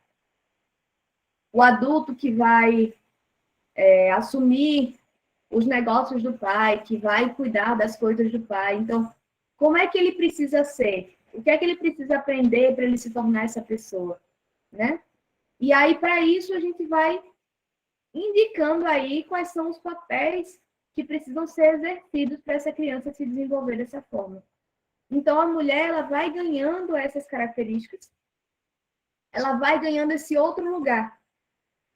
o adulto que vai assumir os negócios do pai, que vai cuidar das coisas do pai. Então, como é que ele precisa ser? O que é que ele precisa aprender para ele se tornar essa pessoa, né? E aí, para isso, a gente vai indicando aí quais são os papéis que precisam ser exercidos para essa criança se desenvolver dessa forma. Então, a mulher, ela vai ganhando essas características, ela vai ganhando esse outro lugar,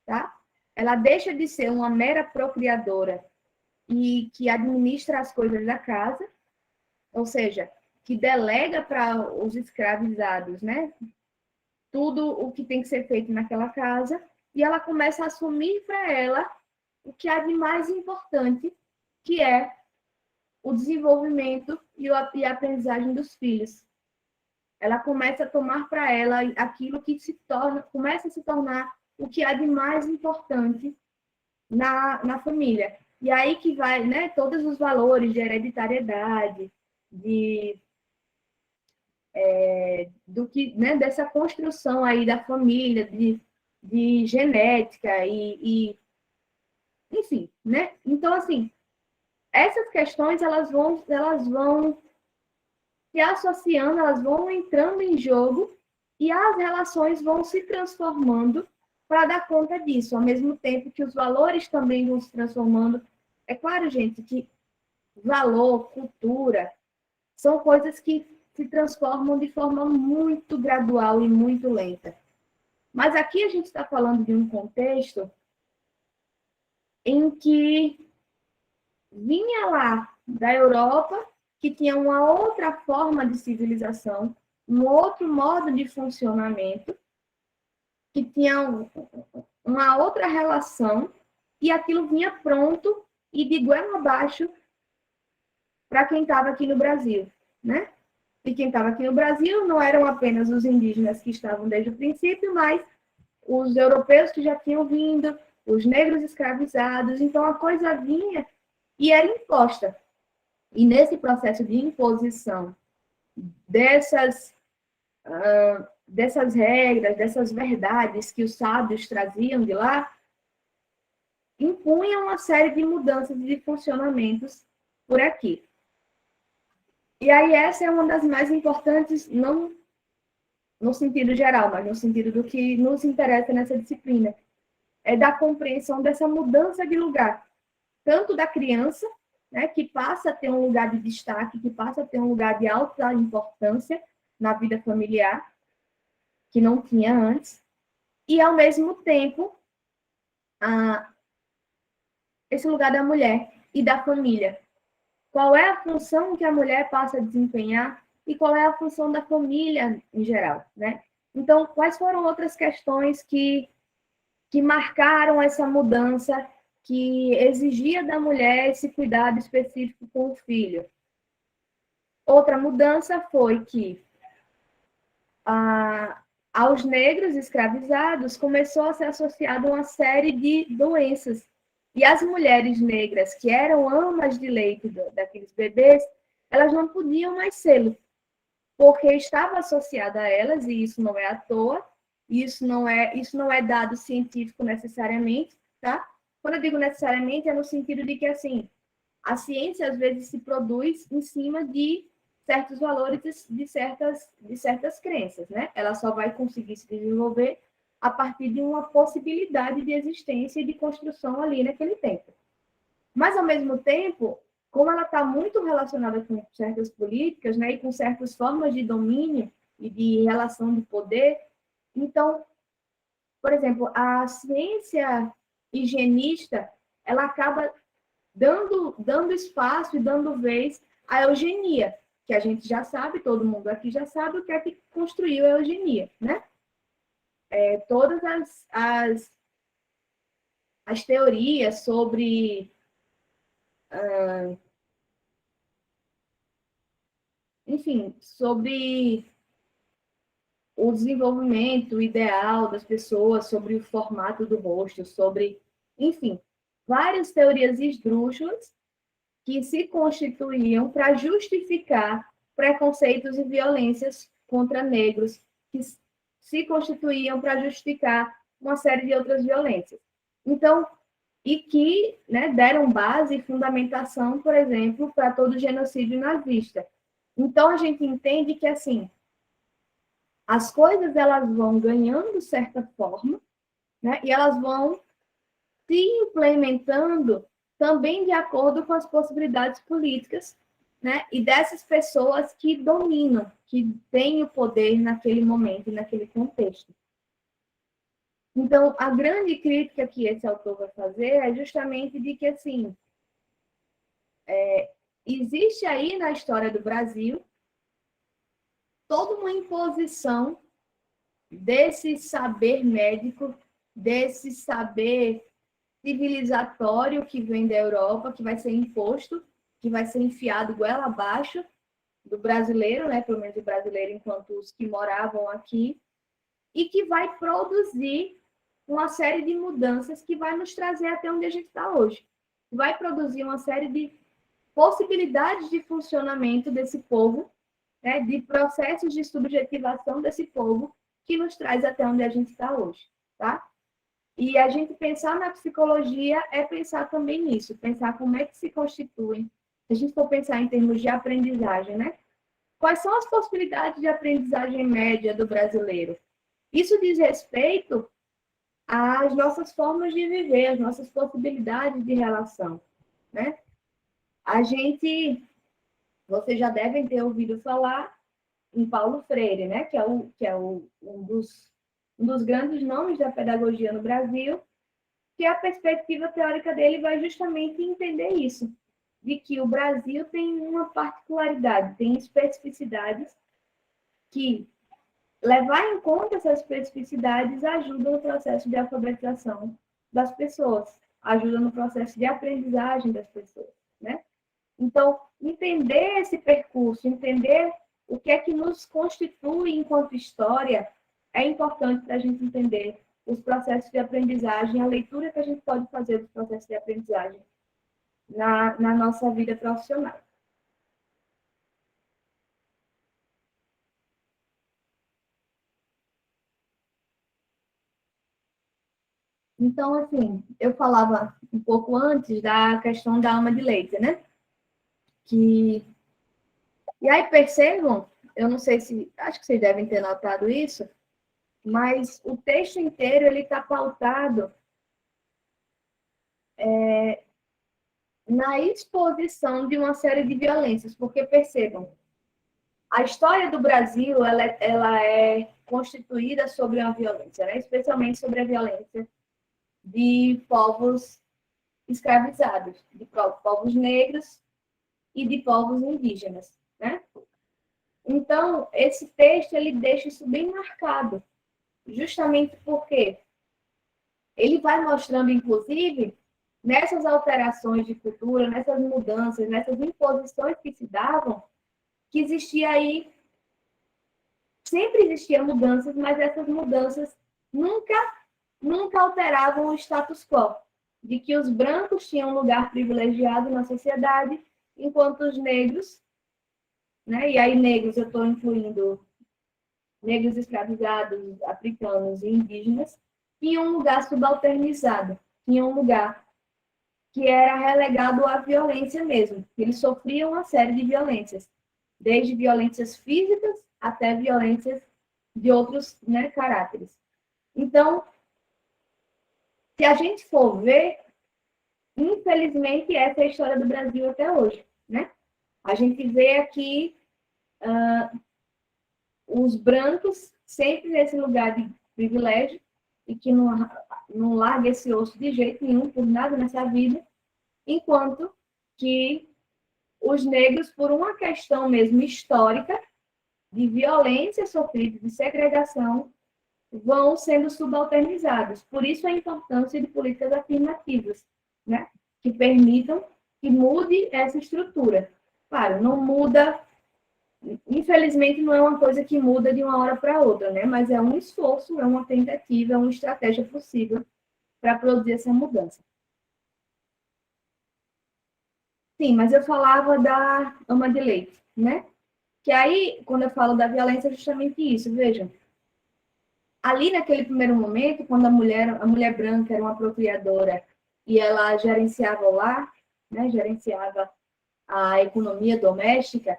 tá? Ela deixa de ser uma mera procriadora e que administra as coisas da casa, ou seja, que delega para os escravizados, né? Tudo o que tem que ser feito naquela casa, e ela começa a assumir para ela o que há de mais importante, que é o desenvolvimento e a aprendizagem dos filhos. Ela começa a tomar para ela aquilo que começa a se tornar o que há de mais importante na família. E aí que vai, né, todos os valores de hereditariedade, do que, né, dessa construção aí da família, de genética enfim, né? Então, assim, essas questões, elas vão se associando, elas vão entrando em jogo e as relações vão se transformando para dar conta disso, ao mesmo tempo que os valores também vão se transformando. É claro, gente, que valor, cultura, são coisas que se transformam de forma muito gradual e muito lenta. Mas aqui a gente está falando de um contexto em que vinha lá da Europa, que tinha uma outra forma de civilização, um outro modo de funcionamento, que tinha uma outra relação, e aquilo vinha pronto e de goela abaixo para quem estava aqui no Brasil, né? E quem estava aqui no Brasil não eram apenas os indígenas que estavam desde o princípio, mas os europeus que já tinham vindo, os negros escravizados. Então, a coisa vinha e era imposta. E nesse processo de imposição dessas regras, dessas verdades que os sábios traziam de lá, impunham uma série de mudanças e de funcionamentos por aqui. E aí essa é uma das mais importantes, não no sentido geral, mas no sentido do que nos interessa nessa disciplina, é da compreensão dessa mudança de lugar, tanto da criança, né, que passa a ter um lugar de destaque, que passa a ter um lugar de alta importância na vida familiar, que não tinha antes, e, ao mesmo tempo, esse lugar da mulher e da família. Qual é a função que a mulher passa a desempenhar e qual é a função da família em geral, né? Então, quais foram outras questões que marcaram essa mudança que exigia da mulher esse cuidado específico com o filho? Outra mudança foi que aos negros escravizados começou a ser associada uma série de doenças. E as mulheres negras, que eram amas de leite daqueles bebês, elas não podiam mais ser, porque estava associada a elas, e isso não é à toa, isso não é dado científico necessariamente, tá? Quando eu digo necessariamente, é no sentido de que, assim, a ciência, às vezes, se produz em cima de certos valores, de certas crenças, né? Ela só vai conseguir se desenvolver a partir de uma possibilidade de existência e de construção ali naquele tempo. Mas, ao mesmo tempo, como ela está muito relacionada com certas políticas, né, e com certas formas de domínio e de relação de poder, então, por exemplo, a ciência higienista, ela acaba dando espaço e dando vez à eugenia, que a gente já sabe, todo mundo aqui já sabe o que é que construiu a eugenia, né? Todas as teorias sobre, enfim, sobre o desenvolvimento ideal das pessoas, sobre o formato do rosto, sobre, enfim, várias teorias esdrúxulas que se constituíam para justificar preconceitos e violências contra negros, que se constituíam para justificar uma série de outras violências. Então, e que, né, deram base e fundamentação, por exemplo, para todo o genocídio nazista. Então, a gente entende que, assim, as coisas elas vão ganhando certa forma, né, e elas vão se implementando também de acordo com as possibilidades políticas, né, e dessas pessoas que dominam, que têm o poder naquele momento, naquele contexto. Então, a grande crítica que esse autor vai fazer é justamente de que, assim, existe aí na história do Brasil toda uma imposição desse saber médico, desse saber civilizatório que vem da Europa, que vai ser imposto, que vai ser enfiado goela abaixo do brasileiro, né, pelo menos do brasileiro enquanto os que moravam aqui, e que vai produzir uma série de mudanças que vai nos trazer até onde a gente está hoje. Vai produzir uma série de possibilidades de funcionamento desse povo, né, de processos de subjetivação desse povo, que nos traz até onde a gente está hoje, tá? E a gente pensar na psicologia é pensar também nisso, pensar como é que se constituem. Se a gente for pensar em termos de aprendizagem, né? Quais são as possibilidades de aprendizagem média do brasileiro? Isso diz respeito às nossas formas de viver, às nossas possibilidades de relação, né? A gente, vocês já devem ter ouvido falar em Paulo Freire, né? Que é um dos grandes nomes da pedagogia no Brasil, que a perspectiva teórica dele vai justamente entender isso, de que o Brasil tem uma particularidade, tem especificidades que levar em conta essas especificidades ajuda no processo de alfabetização das pessoas, ajuda no processo de aprendizagem das pessoas, né? Então, entender esse percurso, entender o que é que nos constitui enquanto história, é importante para a gente entender os processos de aprendizagem, a leitura que a gente pode fazer dos processos de aprendizagem na nossa vida profissional. Então, assim, eu falava um pouco antes da questão da ama de leite, né? E aí percebam, eu não sei se, acho que vocês devem ter notado isso, mas o texto inteiro ele está pautado na exposição de uma série de violências, porque percebam, a história do Brasil ela é constituída sobre uma violência, né? Especialmente sobre a violência de povos escravizados, de povos negros e de povos indígenas, né? Então, esse texto, ele deixa isso bem marcado, justamente porque ele vai mostrando, inclusive, nessas alterações de cultura, nessas mudanças, nessas imposições que se davam, que existia aí, sempre existiam mudanças, mas essas mudanças nunca alteravam o status quo, de que os brancos tinham um lugar privilegiado na sociedade, enquanto os negros, né, e aí negros eu estou incluindo negros escravizados, africanos e indígenas, tinham um lugar subalternizado, tinham um lugar que era relegado à violência mesmo. Eles sofriam uma série de violências, desde violências físicas até violências de outros, né, caráteres. Então, se a gente for ver, infelizmente, essa é a história do Brasil até hoje, né? A gente vê aqui os brancos sempre nesse lugar de privilégio e que não larga esse osso de jeito nenhum, por nada nessa vida, enquanto que os negros, por uma questão mesmo histórica, de violência sofrida, de segregação, vão sendo subalternizados. Por isso a importância de políticas afirmativas, né? Que permitam que mude essa estrutura. Claro, não muda, infelizmente não é uma coisa que muda de uma hora para outra, né? Mas é um esforço, é uma tentativa, é uma estratégia possível para produzir essa mudança. Sim, mas eu falava da ama de leite, né? Que aí, quando eu falo da violência, é justamente isso. Vejam, ali naquele primeiro momento, quando a mulher branca era uma procriadora e ela gerenciava o lar, né? Gerenciava a economia doméstica,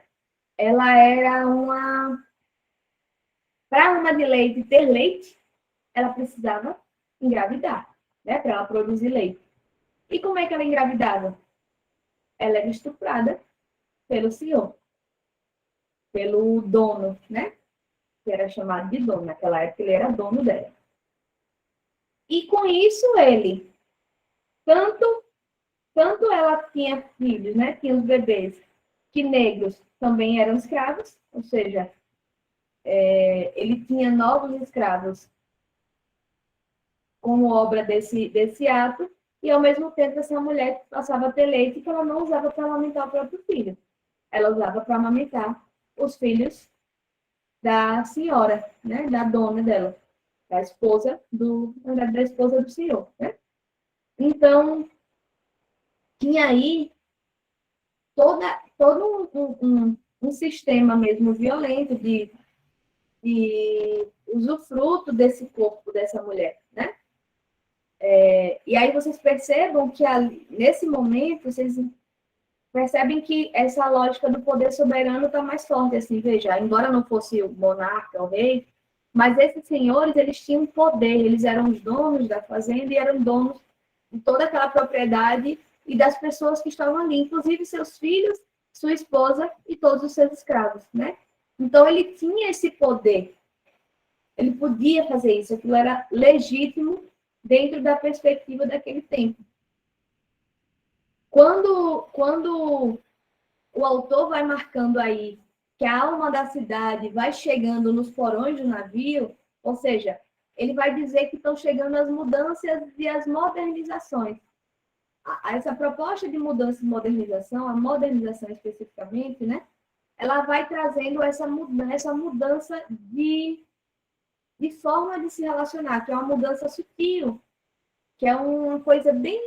ela era uma... Para a ama de leite ter leite, ela precisava engravidar, né? Para ela produzir leite. E como é que ela engravidava? Ela era estuprada pelo senhor, pelo dono, né? Que era chamado de dono. Naquela época ele era dono dela. E com isso ele, tanto ela tinha filhos, né? Tinha os bebês, que negros também eram escravos, ou seja, ele tinha novos escravos como obra desse ato, e ao mesmo tempo essa mulher passava a ter leite que ela não usava para amamentar o próprio filho. Ela usava para amamentar os filhos da senhora, né? Da dona dela, da esposa do senhor, né? Então, tinha aí todo um sistema mesmo violento de usufruto desse corpo dessa mulher, né? E aí vocês percebam que ali, nesse momento, vocês percebem que essa lógica do poder soberano está mais forte, assim, veja, embora não fosse o monarca, o rei, mas esses senhores, eles tinham poder, eles eram os donos da fazenda e eram donos de toda aquela propriedade e das pessoas que estavam ali, inclusive seus filhos, sua esposa e todos os seus escravos, né? Então, ele tinha esse poder, ele podia fazer isso, aquilo era legítimo dentro da perspectiva daquele tempo. Quando o autor vai marcando aí que a alma da cidade vai chegando nos porões do navio, ou seja, ele vai dizer que estão chegando as mudanças e as modernizações. Essa proposta de mudança e modernização, a modernização especificamente, né, ela vai trazendo essa mudança de forma de se relacionar, que é uma mudança sutil, que é uma coisa bem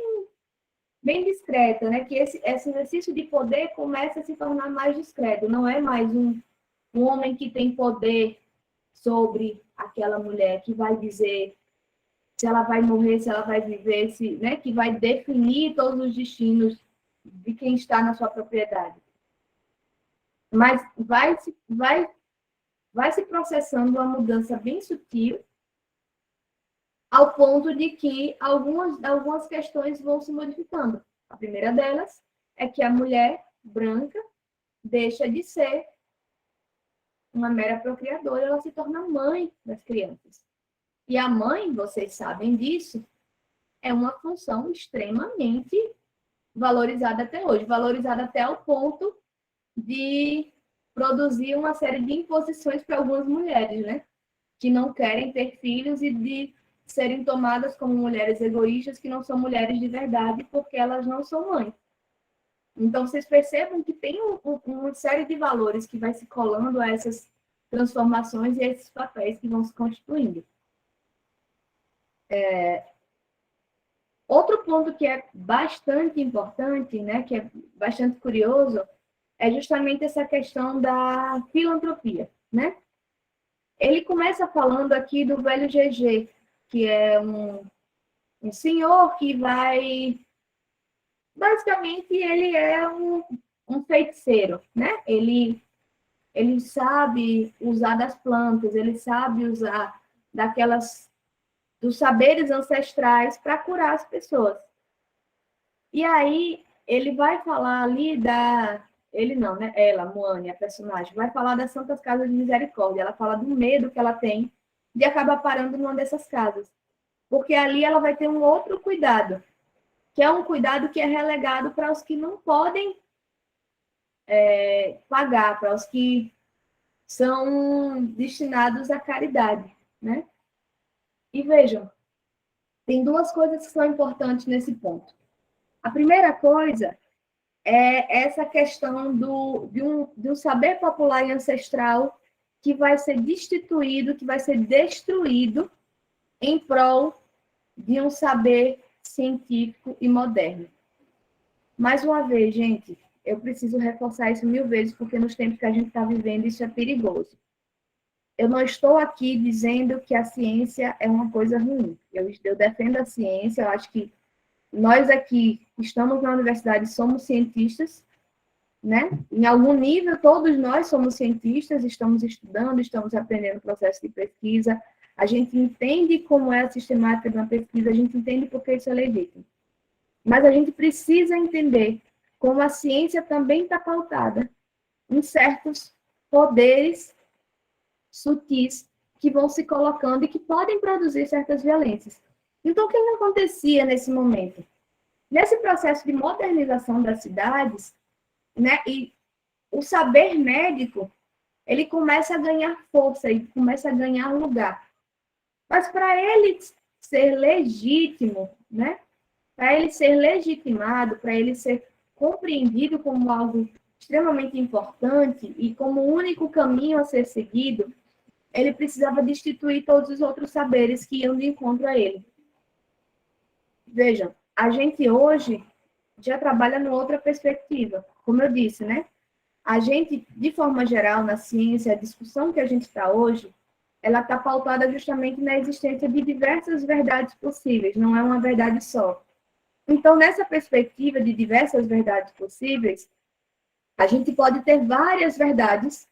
discreta, né? Que esse exercício de poder começa a se tornar mais discreto. Não é mais um homem que tem poder sobre aquela mulher, que vai dizer se ela vai morrer, se ela vai viver, né? Que vai definir todos os destinos de quem está na sua propriedade. Mas vai se processando uma mudança bem sutil, ao ponto de que algumas questões vão se modificando. A primeira delas é que a mulher branca deixa de ser uma mera procriadora, ela se torna mãe das crianças. E a mãe, vocês sabem disso, é uma função extremamente valorizada até hoje, valorizada até o ponto de produzir uma série de imposições para algumas mulheres, né? Que não querem ter filhos e de serem tomadas como mulheres egoístas, que não são mulheres de verdade, porque elas não são mães. Então, vocês percebam que tem uma série de valores que vai se colando a essas transformações e a esses papéis que vão se constituindo. Outro ponto que é bastante importante, né, que é bastante curioso, é justamente essa questão da filantropia, né? Ele começa falando aqui do velho GG, que é um senhor que vai... Basicamente, ele é um feiticeiro, né? Ele sabe usar das plantas, ele sabe usar dos saberes ancestrais para curar as pessoas. E aí, ele vai falar ali ele não, né? Ela, Moane, a personagem, vai falar das Santas Casas de Misericórdia. Ela fala do medo que ela tem de acabar parando numa dessas casas. Porque ali ela vai ter um outro cuidado, que é um cuidado que é relegado para os que não podem pagar, para os que são destinados à caridade, né? E vejam, tem duas coisas que são importantes nesse ponto. A primeira coisa é essa questão de um saber popular e ancestral que vai ser destituído, que vai ser destruído em prol de um saber científico e moderno. Mais uma vez, gente, eu preciso reforçar isso 1000 vezes, porque nos tempos que a gente está vivendo, isso é perigoso. Eu não estou aqui dizendo que a ciência é uma coisa ruim. Eu defendo a ciência, eu acho que nós aqui estamos na universidade, somos cientistas, né? Em algum nível, todos nós somos cientistas, estamos estudando, estamos aprendendo o processo de pesquisa, a gente entende como é a sistemática de uma pesquisa, a gente entende por que isso é legítimo. Mas a gente precisa entender como a ciência também está pautada em certos poderes sutis que vão se colocando e que podem produzir certas violências. Então, o que acontecia nesse momento? Nesse processo de modernização das cidades, né, e o saber médico, ele começa a ganhar força e começa a ganhar lugar. Mas para ele ser legítimo, né, para ele ser legitimado, para ele ser compreendido como algo extremamente importante e como o único caminho a ser seguido, ele precisava destituir todos os outros saberes que iam de encontro a ele. Vejam, a gente hoje já trabalha numa outra perspectiva. Como eu disse, né? A gente, de forma geral, na ciência, a discussão que a gente está hoje, ela está pautada justamente na existência de diversas verdades possíveis, não é uma verdade só. Então, nessa perspectiva de diversas verdades possíveis, a gente pode ter várias verdades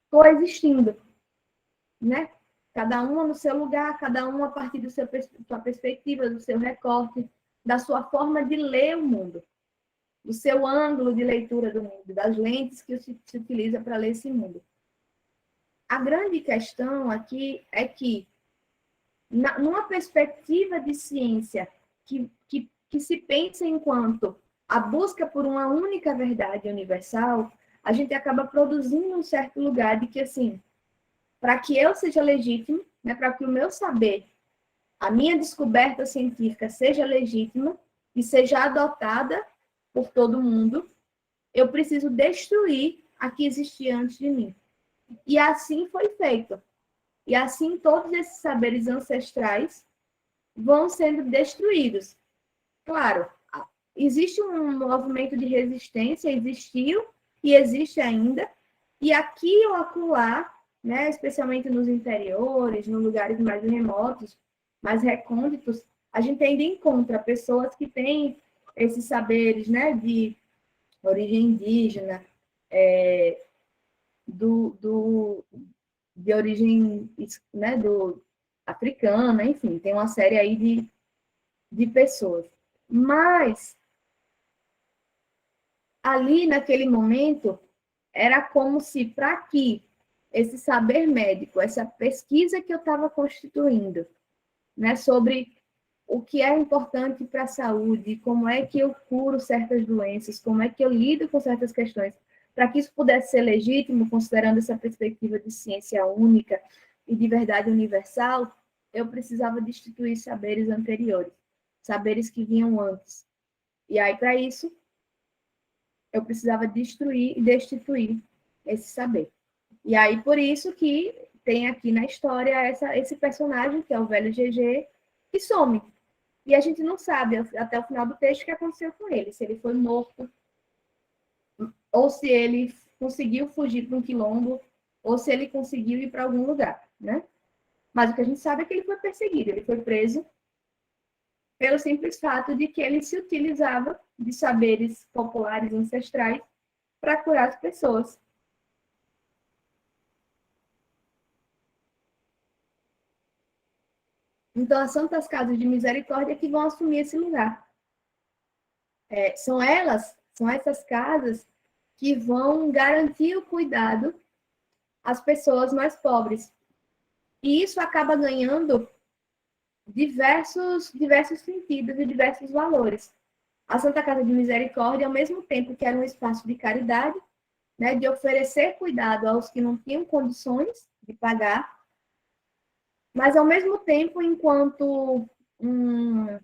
coexistindo, né? Cada uma no seu lugar, cada uma a partir da sua perspectiva, do seu recorte, da sua forma de ler o mundo, do seu ângulo de leitura do mundo, das lentes que se utiliza para ler esse mundo. A grande questão aqui é que, numa perspectiva de ciência que se pensa enquanto a busca por uma única verdade universal, a gente acaba produzindo um certo lugar de que, assim, para que eu seja legítimo, né, para que o meu saber, a minha descoberta científica seja legítima e seja adotada por todo mundo, eu preciso destruir a que existia antes de mim. E assim foi feito. E assim todos esses saberes ancestrais vão sendo destruídos. Claro, existe um movimento de resistência, existiu e existe ainda, e aqui ou acolá, né, especialmente nos interiores, nos lugares mais remotos, mais recônditos, a gente ainda encontra pessoas que têm esses saberes, né, de origem indígena, de origem, né, africana, enfim, tem uma série aí de pessoas. Mas, ali, naquele momento, era como se, para que esse saber médico, essa pesquisa que eu estava constituindo, né, sobre o que é importante para a saúde, como é que eu curo certas doenças, como é que eu lido com certas questões, para que isso pudesse ser legítimo, considerando essa perspectiva de ciência única e de verdade universal, eu precisava destituir saberes anteriores, saberes que vinham antes. E aí, para isso, eu precisava destruir e destituir esse saber. E aí, por isso que tem aqui na história esse personagem, que é o velho GG, que some. E a gente não sabe até o final do texto o que aconteceu com ele, se ele foi morto, ou se ele conseguiu fugir para um quilombo, ou se ele conseguiu ir para algum lugar, né? Mas o que a gente sabe é que ele foi perseguido, ele foi preso pelo simples fato de que ele se utilizava de saberes populares ancestrais para curar as pessoas. Então, as Santas Casas de Misericórdia que vão assumir esse lugar. São essas casas que vão garantir o cuidado às pessoas mais pobres. E isso acaba ganhando diversos sentidos e diversos valores. A Santa Casa de Misericórdia, ao mesmo tempo que era um espaço de caridade, né, de oferecer cuidado aos que não tinham condições de pagar, mas, ao mesmo tempo, enquanto um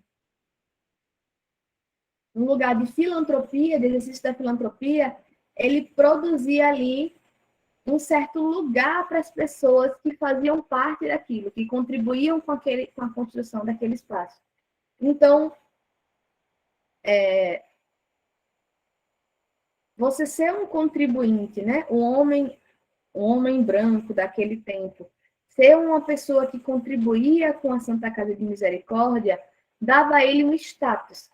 lugar de filantropia, de exercício da filantropia, ele produzia ali um certo lugar para as pessoas que faziam parte daquilo, que contribuíam com a construção daquele espaço. Então, você ser um contribuinte, né? Um homem branco daquele tempo, ser uma pessoa que contribuía com a Santa Casa de Misericórdia, dava a ele um status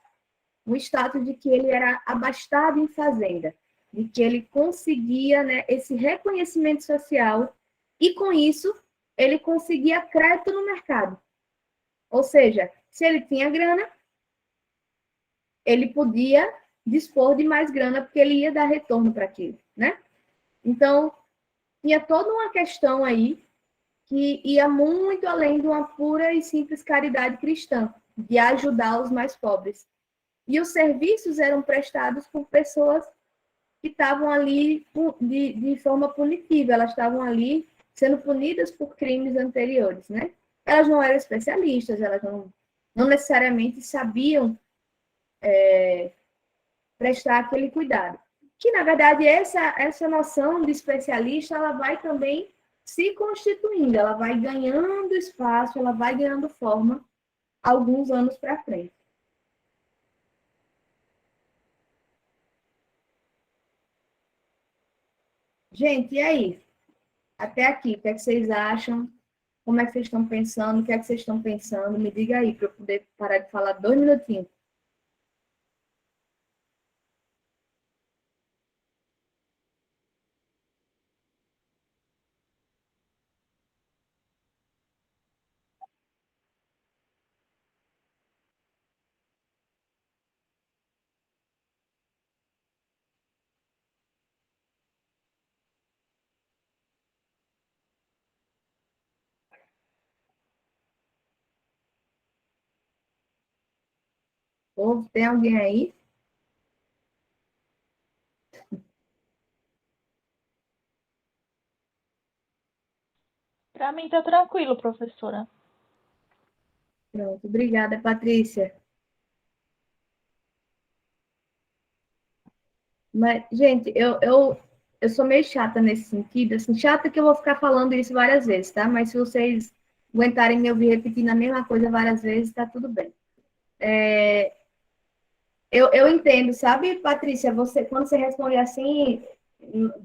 de que ele era abastado em fazenda, de que ele conseguia, né, esse reconhecimento social e, com isso, ele conseguia crédito no mercado. Ou seja, se ele tinha grana, ele podia dispor de mais grana, porque ele ia dar retorno para aquilo, né? Então, tinha toda uma questão aí que ia muito além de uma pura e simples caridade cristã, de ajudar os mais pobres. E os serviços eram prestados por pessoas que estavam ali de forma punitiva, elas estavam ali sendo punidas por crimes anteriores, né? Elas não eram especialistas, elas não necessariamente sabiam prestar aquele cuidado. Que, na verdade, essa noção de especialista, ela vai também se constituindo, ela vai ganhando espaço, ela vai ganhando forma alguns anos para frente. Gente, e aí? Até aqui, o que é que vocês acham? Como é que vocês estão pensando? O que é que vocês estão pensando? Me diga aí, para eu poder parar de falar 2 minutinhos. Ou tem alguém aí? Para mim tá tranquilo, professora. Pronto, obrigada, Patrícia. Mas, gente, eu sou meio chata nesse sentido, assim, chata que eu vou ficar falando isso várias vezes, tá? Mas se vocês aguentarem me ouvir repetindo a mesma coisa várias vezes, tá tudo bem. Eu entendo, sabe, Patrícia, quando você responde assim,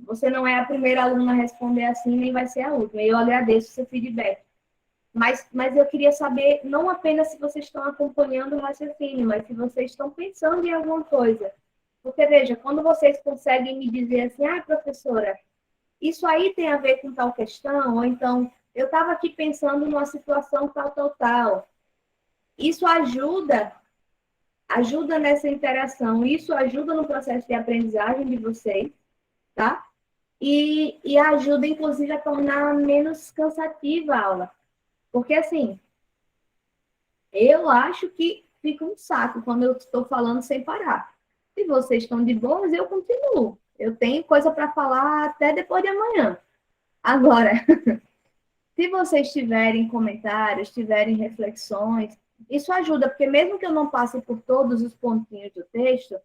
você não é a primeira aluna a responder assim, nem vai ser a última. Eu agradeço o seu feedback. Mas eu queria saber, não apenas se vocês estão acompanhando o raciocínio, mas se vocês estão pensando em alguma coisa. Porque, veja, quando vocês conseguem me dizer assim, professora, isso aí tem a ver com tal questão, ou então, eu estava aqui pensando numa situação tal, tal, tal. Isso ajuda nessa interação, isso ajuda no processo de aprendizagem de vocês, tá? E ajuda, inclusive, a tornar menos cansativa a aula. Porque, assim, Eu acho que fica um saco quando eu estou falando sem parar. Se vocês estão de boas, eu continuo. Eu tenho coisa para falar até depois de amanhã. Agora, se vocês tiverem comentários, tiverem reflexões, isso ajuda, porque mesmo que eu não passe por todos os pontinhos do texto,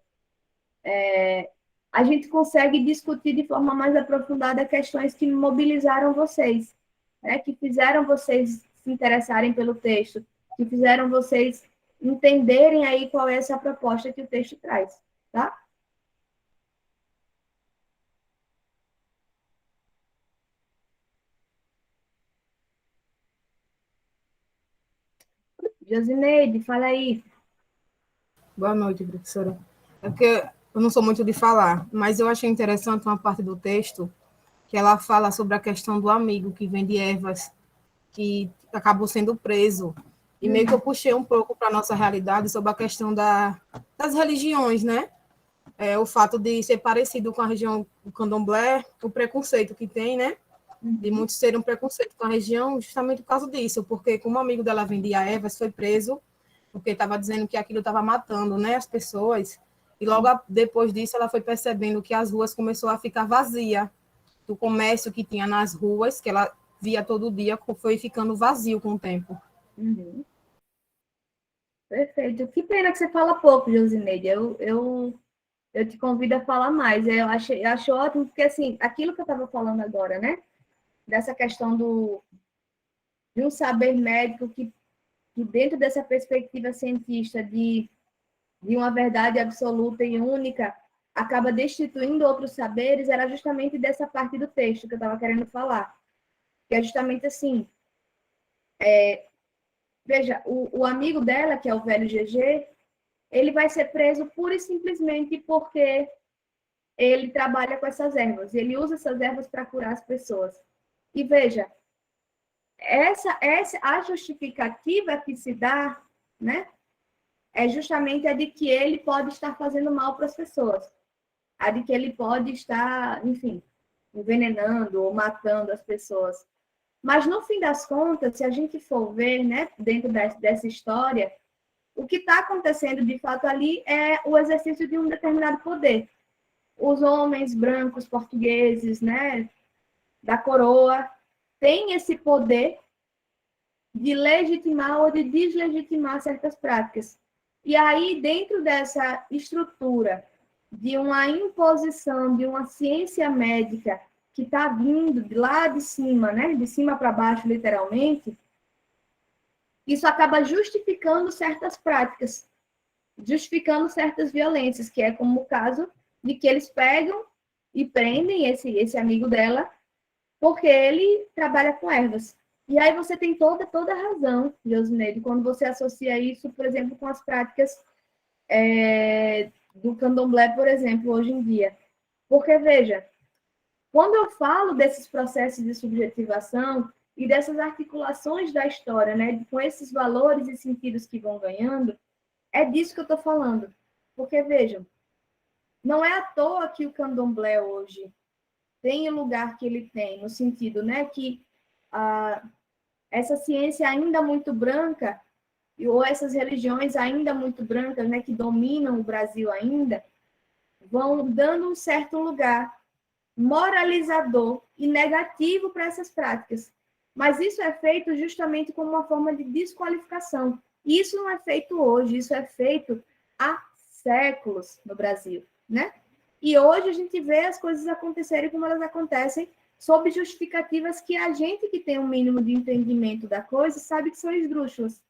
a gente consegue discutir de forma mais aprofundada questões que mobilizaram vocês, né? Que fizeram vocês se interessarem pelo texto, que fizeram vocês entenderem aí qual é essa proposta que o texto traz, tá? Josineide, fala aí. Boa noite, professora. É porque eu não sou muito de falar, mas eu achei interessante uma parte do texto que ela fala sobre a questão do amigo que vende ervas, que acabou sendo preso. E meio que eu puxei um pouco para a nossa realidade sobre a questão das religiões, né? O fato de ser parecido com a região do candomblé, o preconceito que tem, né? De muitos terem um preconceito com a região justamente por causa disso, porque como um amigo dela vendia ervas, foi preso porque estava dizendo que aquilo estava matando, né, as pessoas, e logo depois disso ela foi percebendo que as ruas começou a ficar vazia, do comércio que tinha nas ruas, que ela via todo dia, foi ficando vazio com o tempo. Uhum. Perfeito. Que pena que você fala pouco, Josineide. Eu te convido a falar mais. Eu acho ótimo, porque assim, aquilo que eu estava falando agora, né? Dessa questão de um saber médico que dentro dessa perspectiva cientista de uma verdade absoluta e única, acaba destituindo outros saberes, era justamente dessa parte do texto que eu estava querendo falar. Que é justamente assim, veja, o amigo dela, que é o velho GG, ele vai ser preso pura e simplesmente porque ele trabalha com essas ervas, ele usa essas ervas para curar as pessoas. E veja, essa a justificativa que se dá, né, é justamente a de que ele pode estar fazendo mal para as pessoas, a de que ele pode estar, enfim, envenenando ou matando as pessoas. Mas no fim das contas, se a gente for ver, né, dentro dessa história, o que está acontecendo de fato ali é o exercício de um determinado poder. Os homens brancos portugueses, né, da coroa, têm esse poder de legitimar ou de deslegitimar certas práticas. E aí, dentro dessa estrutura de uma imposição de uma ciência médica que está vindo de lá de cima, né, de cima para baixo, literalmente, isso acaba justificando certas práticas, justificando certas violências, que é como o caso de que eles pegam e prendem esse amigo dela porque ele trabalha com ervas. E aí você tem toda a razão, Josineide, quando você associa isso, por exemplo, com as práticas do candomblé, por exemplo, hoje em dia. Porque, veja, quando eu falo desses processos de subjetivação e dessas articulações da história, né, com esses valores e sentidos que vão ganhando, é disso que eu estou falando. Porque, vejam, não é à toa que o candomblé hoje tem o lugar que ele tem, no sentido, né, que essa ciência ainda muito branca, ou essas religiões ainda muito brancas, né, que dominam o Brasil ainda, vão dando um certo lugar moralizador e negativo para essas práticas. Mas isso é feito justamente como uma forma de desqualificação. E isso não é feito hoje, isso é feito há séculos no Brasil, né? E hoje a gente vê as coisas acontecerem como elas acontecem, sob justificativas que a gente que tem um mínimo de entendimento da coisa sabe que são esdrúxulas.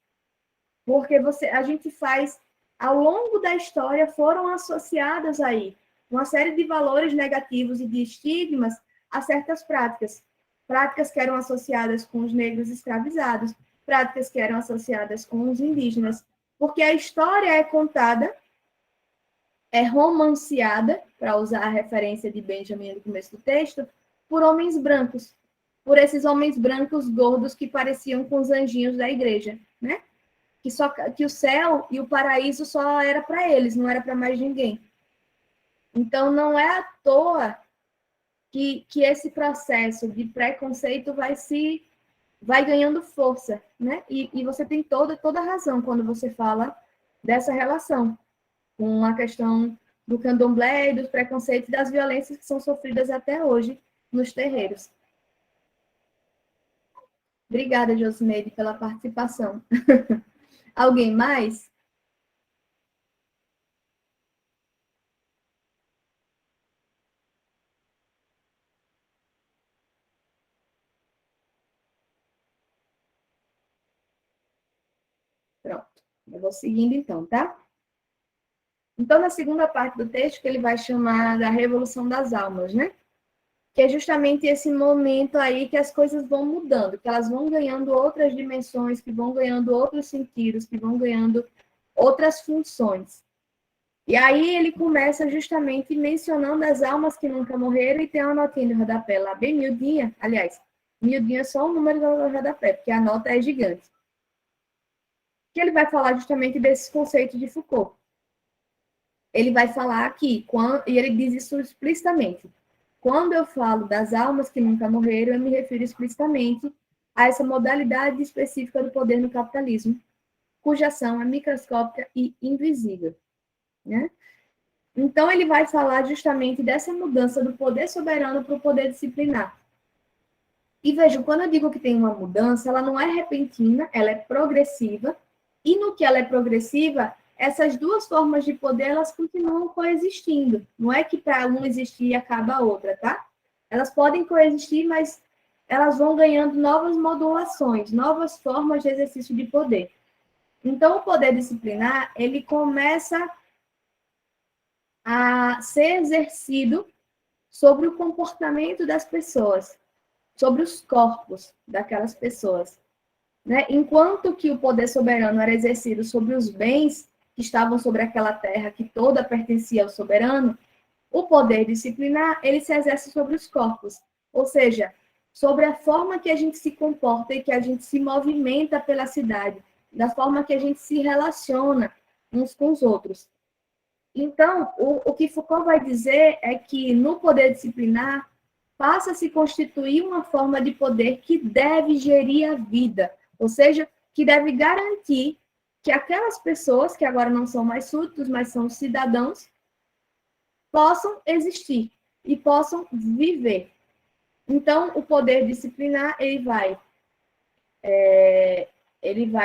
Porque a gente faz, ao longo da história, foram associadas aí uma série de valores negativos e de estigmas a certas práticas. Práticas que eram associadas com os negros escravizados, práticas que eram associadas com os indígenas. Porque a história é contada, é romanceada, para usar a referência de Benjamin no começo do texto, por homens brancos, por esses homens brancos gordos que pareciam com os anjinhos da igreja, né? Que o céu e o paraíso só era para eles, não era para mais ninguém. Então, não é à toa que esse processo de preconceito vai se vai ganhando força, né? E você tem toda a razão quando você fala dessa relação com a questão do candomblé, dos preconceitos e das violências que são sofridas até hoje nos terreiros. Obrigada, Josimeire, pela participação. Alguém mais? Pronto. Eu vou seguindo então, tá? Então, na segunda parte do texto, que ele vai chamar da Revolução das Almas, né? Que é justamente esse momento aí que as coisas vão mudando, que elas vão ganhando outras dimensões, que vão ganhando outros sentidos, que vão ganhando outras funções. E aí ele começa justamente mencionando as almas que nunca morreram e tem uma notinha no rodapé lá, bem miudinha. Aliás, miudinha é só o número do rodapé, porque a nota é gigante. Que ele vai falar justamente desses conceitos de Foucault. Ele vai falar aqui, e ele diz isso explicitamente. Quando eu falo das almas que nunca morreram, eu me refiro explicitamente a essa modalidade específica do poder no capitalismo, cuja ação é microscópica e invisível, né? Então, ele vai falar justamente dessa mudança do poder soberano para o poder disciplinar. E vejam, quando eu digo que tem uma mudança, ela não é repentina, ela é progressiva, e no que ela é progressiva, essas duas formas de poder, elas continuam coexistindo. Não é que para um existir acaba a outra, tá? Elas podem coexistir, mas elas vão ganhando novas modulações, novas formas de exercício de poder. Então, o poder disciplinar, ele começa a ser exercido sobre o comportamento das pessoas, sobre os corpos daquelas pessoas, né? Enquanto que o poder soberano era exercido sobre os bens que estavam sobre aquela terra, que toda pertencia ao soberano, o poder disciplinar, ele se exerce sobre os corpos, ou seja, sobre a forma que a gente se comporta e que a gente se movimenta pela cidade, da forma que a gente se relaciona uns com os outros. Então, o que Foucault vai dizer é que no poder disciplinar passa a se constituir uma forma de poder que deve gerir a vida, ou seja, que deve garantir que aquelas pessoas que agora não são mais súditos, mas são cidadãos, possam existir e possam viver. Então, o poder disciplinar, ele vai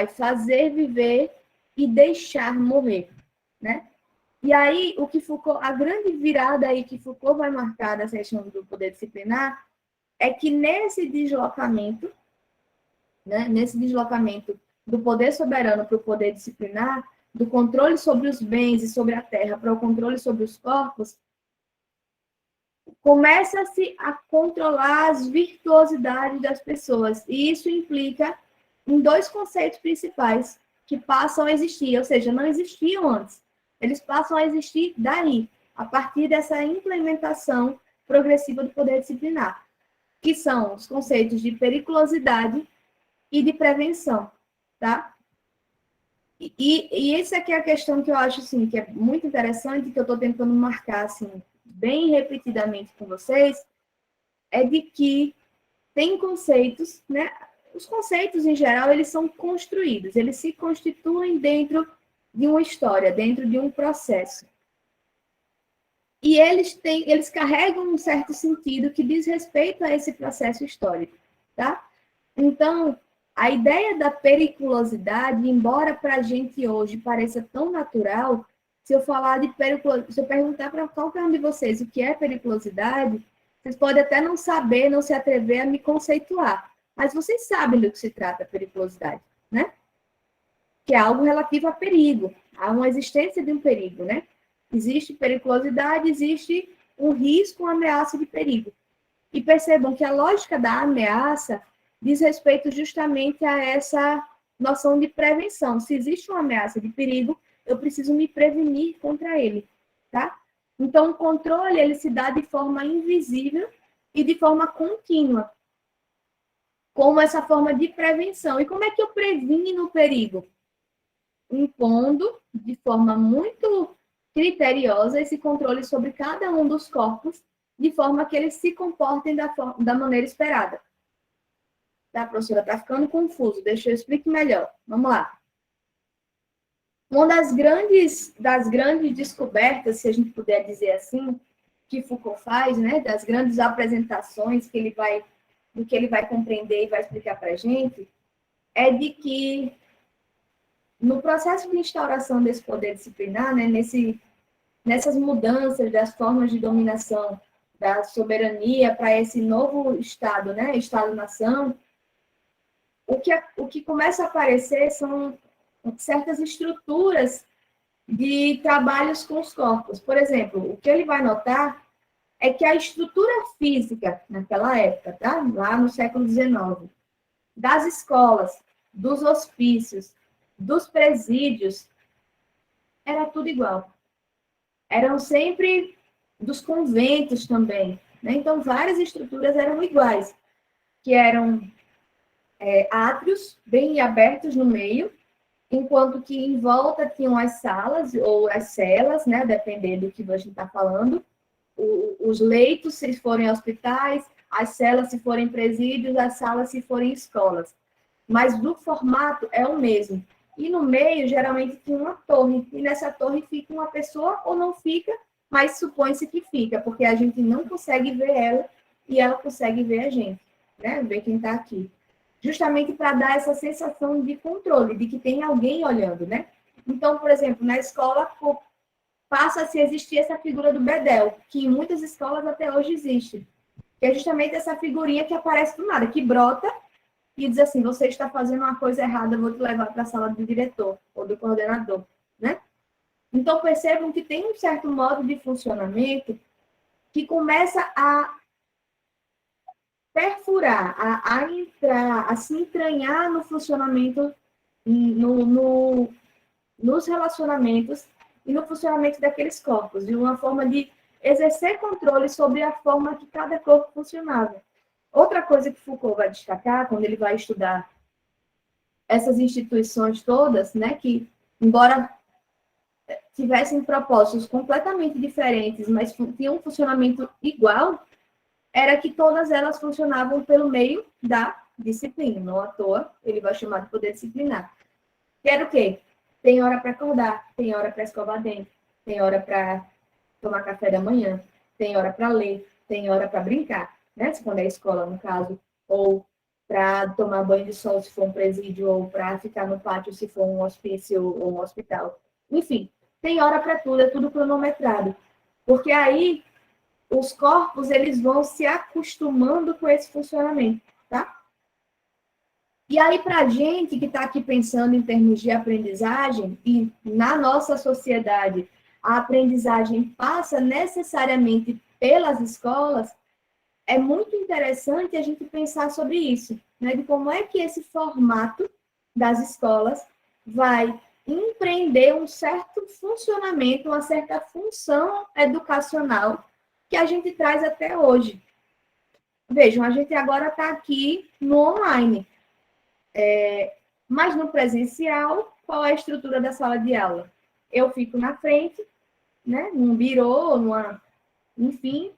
fazer viver e deixar morrer, né? E aí, o que Foucault, a grande virada aí que Foucault vai marcar dessa questão do poder disciplinar é que nesse deslocamento, né, nesse deslocamento do poder soberano para o poder disciplinar, do controle sobre os bens e sobre a terra para o controle sobre os corpos, começa-se a controlar as virtuosidades das pessoas. E isso implica em dois conceitos principais que passam a existir, ou seja, não existiam antes. Eles passam a existir daí, a partir dessa implementação progressiva do poder disciplinar, que são os conceitos de periculosidade e de prevenção, tá? E essa aqui é a questão que eu acho, assim, que é muito interessante, que eu estou tentando marcar, assim, bem repetidamente com vocês, é de que tem conceitos, né? Os conceitos, em geral, eles são construídos, eles se constituem dentro de uma história, dentro de um processo. E eles carregam um certo sentido que diz respeito a esse processo histórico, tá? Então, a ideia da periculosidade, embora para a gente hoje pareça tão natural, se eu falar de periculosidade, se eu perguntar para qualquer um de vocês o que é periculosidade, vocês podem até não saber, não se atrever a me conceituar, mas vocês sabem do que se trata a periculosidade, né? Que é algo relativo a perigo, a uma existência de um perigo, né? Existe periculosidade, existe um risco, uma ameaça de perigo. E percebam que a lógica da ameaça diz respeito justamente a essa noção de prevenção. Se existe uma ameaça de perigo, eu preciso me prevenir contra ele, tá? Então, o controle, ele se dá de forma invisível e de forma contínua, como essa forma de prevenção. E como é que eu previno o perigo? Impondo de forma muito criteriosa esse controle sobre cada um dos corpos, de forma que eles se comportem da maneira esperada. Tá, professora? Tá ficando confuso. Deixa eu explicar melhor. Vamos lá. Uma das grandes descobertas, se a gente puder dizer assim, que Foucault faz, né, das grandes apresentações do que ele vai compreender e vai explicar para a gente, é de que no processo de instauração desse poder disciplinar, né, nessas mudanças das formas de dominação da soberania para esse novo Estado, né, Estado-nação, o que começa a aparecer são certas estruturas de trabalhos com os corpos. Por exemplo, o que ele vai notar é que a estrutura física, naquela época, tá? Lá no século XIX, das escolas, dos hospícios, dos presídios, era tudo igual. Eram sempre dos conventos também, né? Então, várias estruturas eram iguais, que eram átrios bem abertos no meio, enquanto que em volta tinham as salas ou as celas, né? Dependendo do que a gente está falando, os leitos, se forem hospitais, as celas, se forem presídios, as salas, se forem escolas. Mas do formato é o mesmo. E no meio, geralmente, tem uma torre. E nessa torre fica uma pessoa ou não fica, mas supõe-se que fica, porque a gente não consegue ver ela e ela consegue ver a gente, né? Ver quem está aqui. Justamente para dar essa sensação de controle, de que tem alguém olhando, né? Então, por exemplo, na escola passa-se a existir essa figura do bedel, que em muitas escolas até hoje existe, que é justamente essa figurinha que aparece do nada, que brota e diz assim, você está fazendo uma coisa errada, eu vou te levar para a sala do diretor ou do coordenador, né? Então, percebam que tem um certo modo de funcionamento que começa a perfurar, a entrar, a se entranhar no funcionamento, nos relacionamentos e no funcionamento daqueles corpos, de uma forma de exercer controle sobre a forma que cada corpo funcionava. Outra coisa que Foucault vai destacar, quando ele vai estudar essas instituições todas, né, que, embora tivessem propósitos completamente diferentes, mas tinham um funcionamento igual, era que todas elas funcionavam pelo meio da disciplina. Não à toa, ele vai chamar de poder disciplinar. Que era o quê? Tem hora para acordar, tem hora para escovar dente, tem hora para tomar café da manhã, tem hora para ler, tem hora para brincar, né? Se quando é escola, no caso, ou para tomar banho de sol, se for um presídio, ou para ficar no pátio, se for um hospício ou um hospital. Enfim, tem hora para tudo, é tudo cronometrado. Porque aí os corpos eles vão se acostumando com esse funcionamento, tá? E aí, para a gente que está aqui pensando em termos de aprendizagem, e na nossa sociedade a aprendizagem passa necessariamente pelas escolas, é muito interessante a gente pensar sobre isso, né? De como é que esse formato das escolas vai empreender um certo funcionamento, uma certa função educacional que a gente traz até hoje. Vejam, a gente agora está aqui no online. Mas no presencial, qual é a estrutura da sala de aula? Eu fico na frente, né, num birô, enfim.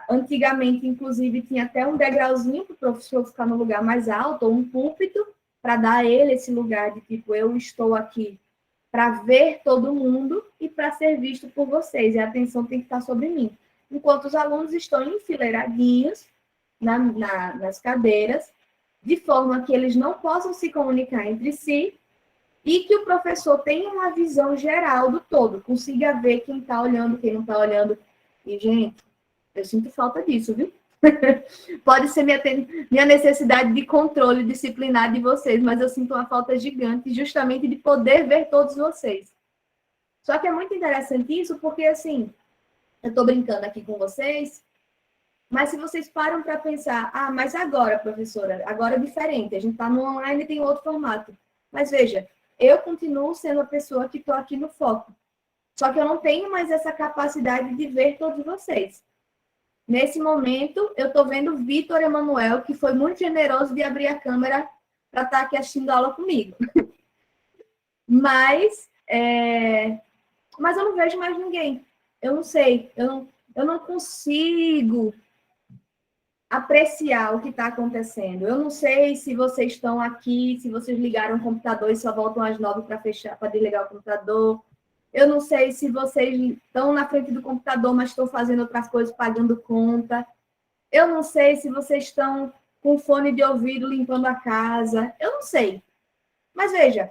Antigamente, inclusive, tinha até um degrauzinho para o professor ficar no lugar mais alto, ou um púlpito, para dar a ele esse lugar de tipo, eu estou aqui para ver todo mundo e para ser visto por vocês, e a atenção tem que estar sobre mim. Enquanto os alunos estão enfileiradinhos nas cadeiras, de forma que eles não possam se comunicar entre si e que o professor tenha uma visão geral do todo, consiga ver quem está olhando, quem não está olhando. E, gente, eu sinto falta disso, viu? Pode ser minha necessidade de controle disciplinar de vocês, mas eu sinto uma falta gigante justamente de poder ver todos vocês. Só que é muito interessante isso porque, assim, eu estou brincando aqui com vocês, mas se vocês param para pensar, mas agora, professora, agora é diferente, a gente está no online e tem outro formato. Mas veja, eu continuo sendo a pessoa que estou aqui no foco. Só que eu não tenho mais essa capacidade de ver todos vocês. Nesse momento, eu estou vendo o Vitor Emanuel, que foi muito generoso de abrir a câmera para estar aqui assistindo a aula comigo. Mas eu não vejo mais ninguém. Eu não sei, eu não consigo apreciar o que está acontecendo. Eu não sei se vocês estão aqui, se vocês ligaram o computador e só voltam às 9 para fechar, para desligar o computador. Eu não sei se vocês estão na frente do computador, mas estão fazendo outras coisas, pagando conta. Eu não sei se vocês estão com fone de ouvido limpando a casa. Eu não sei. Mas veja,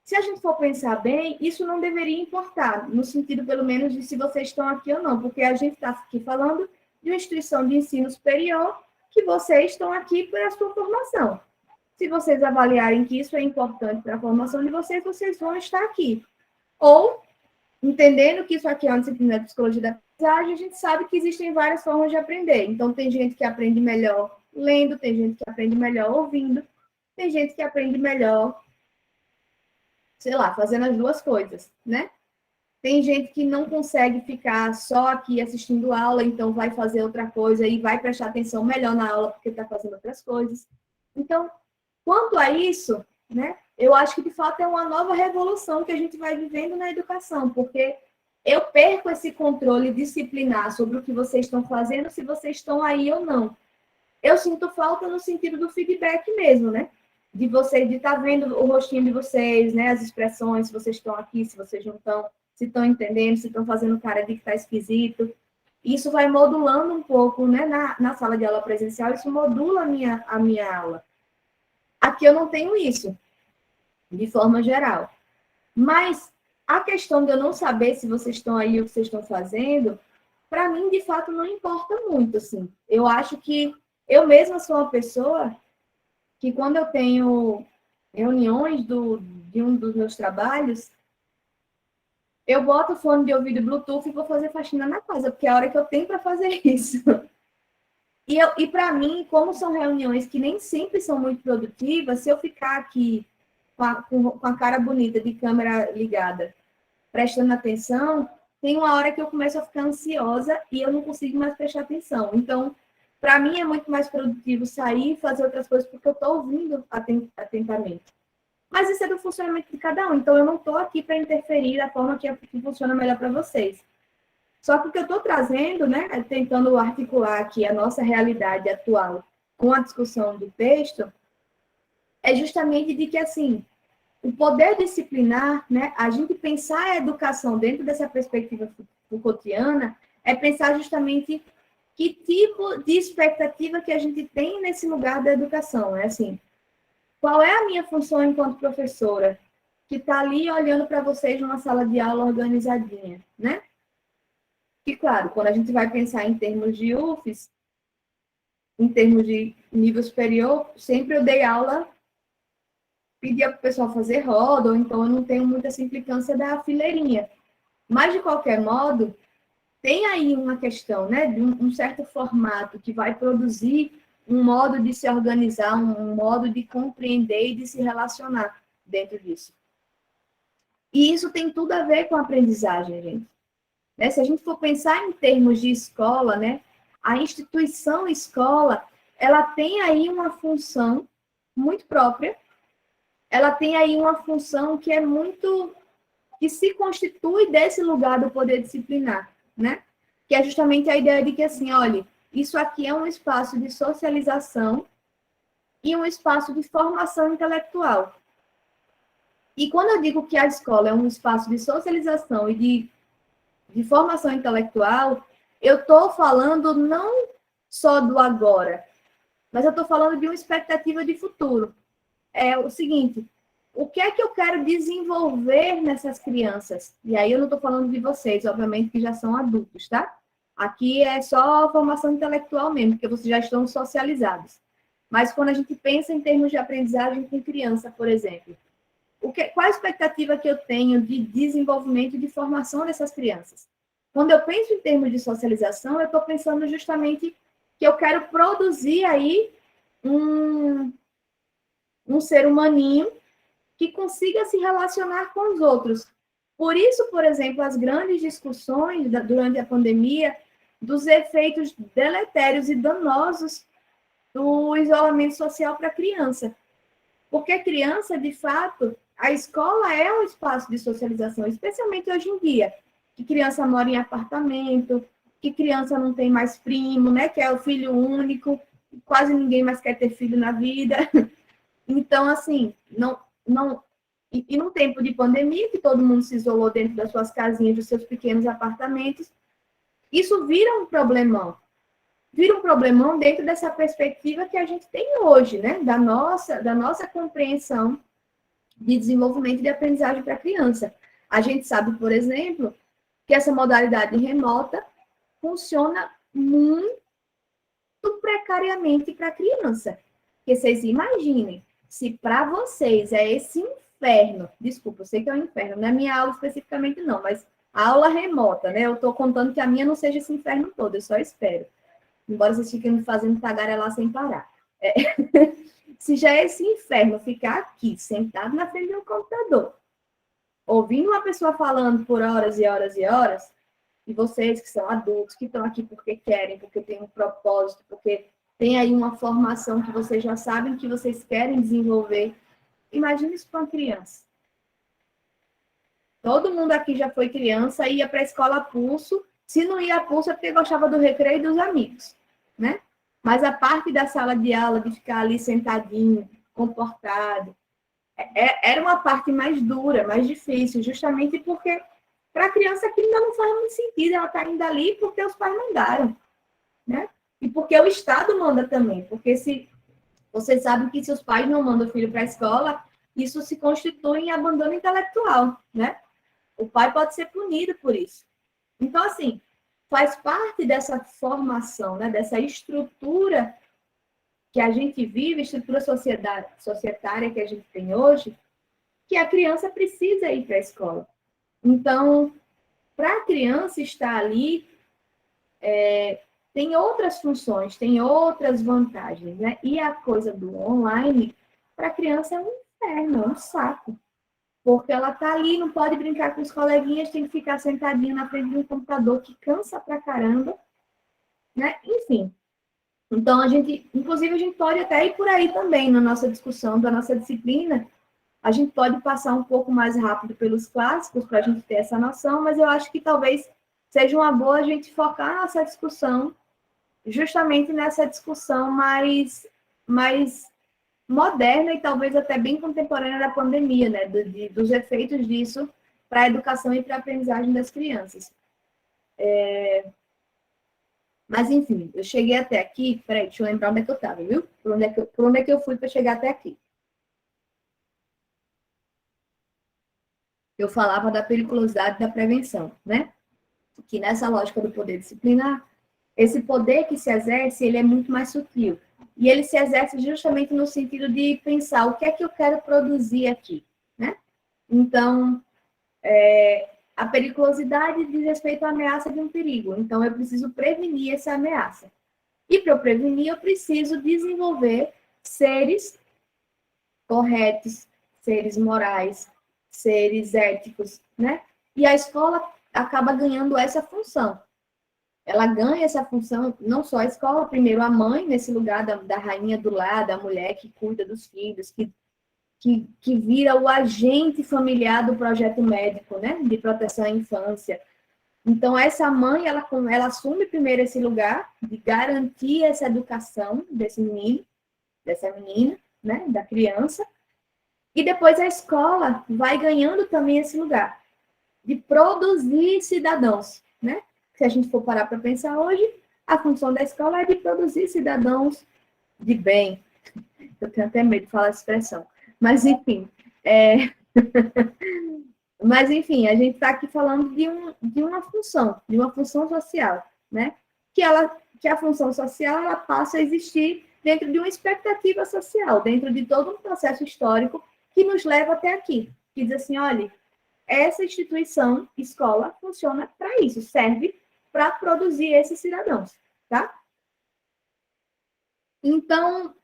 se a gente for pensar bem, isso não deveria importar, no sentido, pelo menos, de se vocês estão aqui ou não, porque a gente está aqui falando de uma instituição de ensino superior que vocês estão aqui para sua formação. Se vocês avaliarem que isso é importante para a formação de vocês, vocês vão estar aqui. Ou, entendendo que isso aqui é uma disciplina de psicologia da aprendizagem, a gente sabe que existem várias formas de aprender. Então, tem gente que aprende melhor lendo, tem gente que aprende melhor ouvindo, tem gente que aprende melhor, sei lá, fazendo as duas coisas, né? Tem gente que não consegue ficar só aqui assistindo aula, então vai fazer outra coisa e vai prestar atenção melhor na aula porque está fazendo outras coisas. Então, quanto a isso, né, eu acho que de fato é uma nova revolução que a gente vai vivendo na educação, porque eu perco esse controle disciplinar sobre o que vocês estão fazendo, se vocês estão aí ou não. Eu sinto falta no sentido do feedback mesmo, né? De vocês, de estar vendo o rostinho de vocês, né? As expressões, se vocês estão aqui, se vocês não estão, se estão entendendo, se estão fazendo cara de que está esquisito. Isso vai modulando um pouco, né? Na sala de aula presencial, isso modula a minha aula. Aqui eu não tenho isso, de forma geral. Mas a questão de eu não saber se vocês estão aí ou o que vocês estão fazendo, para mim, de fato, não importa muito, assim. Eu acho que eu mesma sou uma pessoa que, quando eu tenho reuniões de um dos meus trabalhos, eu boto o fone de ouvido Bluetooth e vou fazer faxina na casa, porque é a hora que eu tenho para fazer isso. E para mim, como são reuniões que nem sempre são muito produtivas, se eu ficar aqui com a cara bonita de câmera ligada, prestando atenção, tem uma hora que eu começo a ficar ansiosa e eu não consigo mais prestar atenção. Então, para mim é muito mais produtivo sair e fazer outras coisas porque eu estou ouvindo atentamente. Mas isso é do funcionamento de cada um. Então, eu não estou aqui para interferir da forma que funciona melhor para vocês. Só que o que eu estou trazendo, né, tentando articular aqui a nossa realidade atual com a discussão do texto, é justamente de que, assim, o poder disciplinar, né, a gente pensar a educação dentro dessa perspectiva Foucaultiana, é pensar justamente que tipo de expectativa que a gente tem nesse lugar da educação. É assim, qual é a minha função enquanto professora, que está ali olhando para vocês numa sala de aula organizadinha, né? E, claro, quando a gente vai pensar em termos de UFES, em termos de nível superior, sempre eu dei aula, pedia para o pessoal fazer roda, ou então eu não tenho muita essa implicância da fileirinha. Mas, de qualquer modo, tem aí uma questão, né, de um certo formato que vai produzir um modo de se organizar, um modo de compreender e de se relacionar dentro disso. E isso tem tudo a ver com a aprendizagem, gente. Né? Se a gente for pensar em termos de escola, né, a instituição escola, ela tem aí uma função muito própria, ela tem aí uma função que é muito, que se constitui desse lugar do poder disciplinar, né? Que é justamente a ideia de que, assim, olha, isso aqui é um espaço de socialização e um espaço de formação intelectual. E quando eu digo que a escola é um espaço de socialização e de formação intelectual, eu estou falando não só do agora, mas eu estou falando de uma expectativa de futuro. É o seguinte, o que é que eu quero desenvolver nessas crianças? E aí eu não estou falando de vocês, obviamente, que já são adultos, tá? Aqui é só formação intelectual mesmo, porque vocês já estão socializados. Mas quando a gente pensa em termos de aprendizagem com criança, por exemplo, qual a expectativa que eu tenho de desenvolvimento e de formação dessas crianças? Quando eu penso em termos de socialização, eu estou pensando justamente que eu quero produzir aí um ser humaninho que consiga se relacionar com os outros. Por isso, por exemplo, as grandes discussões durante a pandemia dos efeitos deletérios e danosos do isolamento social para a criança. Porque a criança, de fato, a escola é um espaço de socialização, especialmente hoje em dia, que criança mora em apartamento, que criança não tem mais primo, né? Que é o filho único, quase ninguém mais quer ter filho na vida. Então, assim, e num tempo de pandemia, que todo mundo se isolou dentro das suas casinhas, dos seus pequenos apartamentos, isso vira um problemão. Vira um problemão dentro dessa perspectiva que a gente tem hoje, né? Da nossa compreensão de desenvolvimento e de aprendizagem para a criança. A gente sabe, por exemplo, que essa modalidade remota funciona muito precariamente para a criança. Porque vocês imaginem, se para vocês é esse inferno, desculpa, eu sei que é um inferno, não é minha aula especificamente não, mas a aula remota, né? Eu estou contando que a minha não seja esse inferno todo, eu só espero. Embora vocês fiquem me fazendo tagarelar sem parar. Se já é esse inferno ficar aqui, sentado na frente de um computador, ouvindo uma pessoa falando por horas e horas e horas, e vocês que são adultos, que estão aqui porque querem, porque tem um propósito, porque tem aí uma formação que vocês já sabem que vocês querem desenvolver, imagina isso para uma criança. Todo mundo aqui já foi criança, ia para a escola a pulso. Se não ia a pulso é porque gostava do recreio e dos amigos, né? Mas a parte da sala de aula, de ficar ali sentadinho, comportado, era uma parte mais dura, mais difícil, justamente porque para a criança aquilo ainda não faz muito sentido, ela está indo ali porque os pais mandaram, né? E porque o Estado manda também, porque se vocês sabem que se os pais não mandam o filho para a escola, isso se constitui em abandono intelectual, né? O pai pode ser punido por isso. Então, assim, faz parte dessa formação, né, dessa estrutura que a gente vive, estrutura societária que a gente tem hoje, que a criança precisa ir para a escola. Então, para a criança estar ali, tem outras funções, tem outras vantagens, né? E a coisa do online, para a criança é um inferno, é um saco. Porque ela está ali, não pode brincar com os coleguinhas, tem que ficar sentadinha na frente de um computador que cansa pra caramba, né? Enfim. Então, inclusive, a gente pode até ir por aí também na nossa discussão da nossa disciplina. A gente pode passar um pouco mais rápido pelos clássicos para a gente ter essa noção, mas eu acho que talvez seja uma boa a gente focar nossa discussão justamente nessa discussão mais moderna e talvez até bem contemporânea da pandemia, né? Dos efeitos disso para a educação e para a aprendizagem das crianças. Mas, enfim, eu cheguei até aqui. Peraí, deixa eu lembrar onde é que eu estava, viu? Por onde é que eu fui para chegar até aqui? Eu falava da periculosidade da prevenção, né? Que nessa lógica do poder disciplinar, esse poder que se exerce, ele é muito mais sutil. E ele se exerce justamente no sentido de pensar o que é que eu quero produzir aqui, né? Então, a periculosidade diz respeito à ameaça de um perigo. Então, eu preciso prevenir essa ameaça. E para eu prevenir, eu preciso desenvolver seres corretos, seres morais, seres éticos, né? E a escola acaba ganhando essa função. Ela ganha essa função, não só a escola, primeiro a mãe, nesse lugar da rainha do lar, da mulher que cuida dos filhos, que vira o agente familiar do projeto médico, né, de proteção à infância. Então, essa mãe, ela assume primeiro esse lugar de garantir essa educação desse menino, dessa menina, né, da criança, e depois a escola vai ganhando também esse lugar de produzir cidadãos, né? Se a gente for parar para pensar hoje, a função da escola é de produzir cidadãos de bem. Eu tenho até medo de falar essa expressão. Mas, enfim. Mas, enfim, a gente está aqui falando de uma função social, né? Que a função social ela passa a existir dentro de uma expectativa social, dentro de todo um processo histórico que nos leva até aqui. Que diz assim, olha, essa instituição, escola, funciona para isso, serve para produzir esses cidadãos, tá? Então,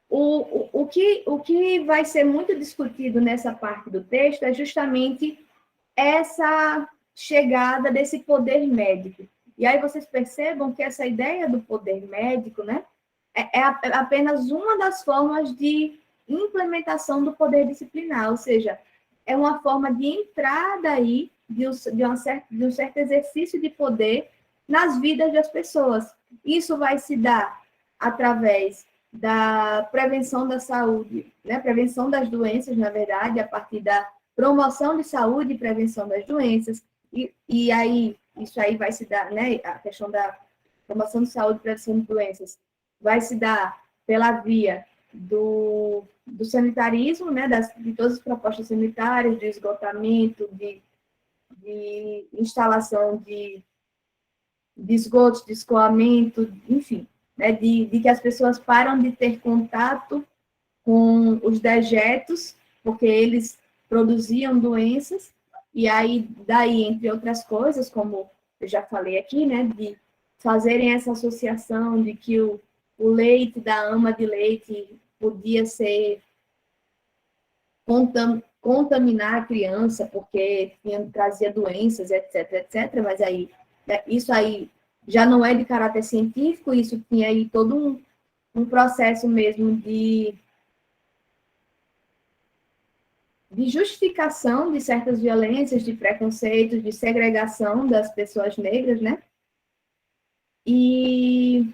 o que vai ser muito discutido nessa parte do texto é justamente essa chegada desse poder médico. E aí vocês percebam que essa ideia do poder médico, né, é apenas uma das formas de implementação do poder disciplinar, ou seja, é uma forma de entrada aí de um certo exercício de poder nas vidas das pessoas. Isso vai se dar através da prevenção da saúde, né? Prevenção das doenças, na verdade, a partir da promoção de saúde e prevenção das doenças, e aí, isso aí vai se dar, né? A questão da promoção de saúde e prevenção de doenças vai se dar pela via do sanitarismo, né? De todas as propostas sanitárias, de esgotamento, de instalação de esgotos, de escoamento, enfim, né? De que as pessoas param de ter contato com os dejetos, porque eles produziam doenças, e aí, daí, entre outras coisas, como eu já falei aqui, né, de fazerem essa associação de que o leite da ama de leite podia ser contaminar a criança, porque trazia doenças, etc, etc, mas aí, né, isso aí já não é de caráter científico, isso tinha aí todo um processo mesmo de justificação de certas violências, de preconceitos, de segregação das pessoas negras, né? E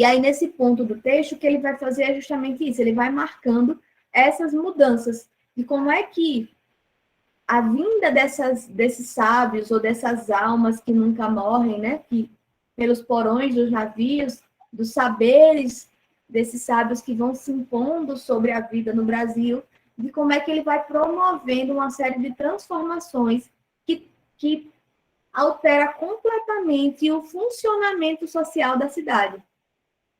aí, nesse ponto do texto, o que ele vai fazer é justamente isso, ele vai marcando essas mudanças, de como é que a vinda desses sábios, ou dessas almas que nunca morrem, né? Que, pelos porões dos navios, dos saberes desses sábios que vão se impondo sobre a vida no Brasil, de como é que ele vai promovendo uma série de transformações que altera completamente o funcionamento social da cidade.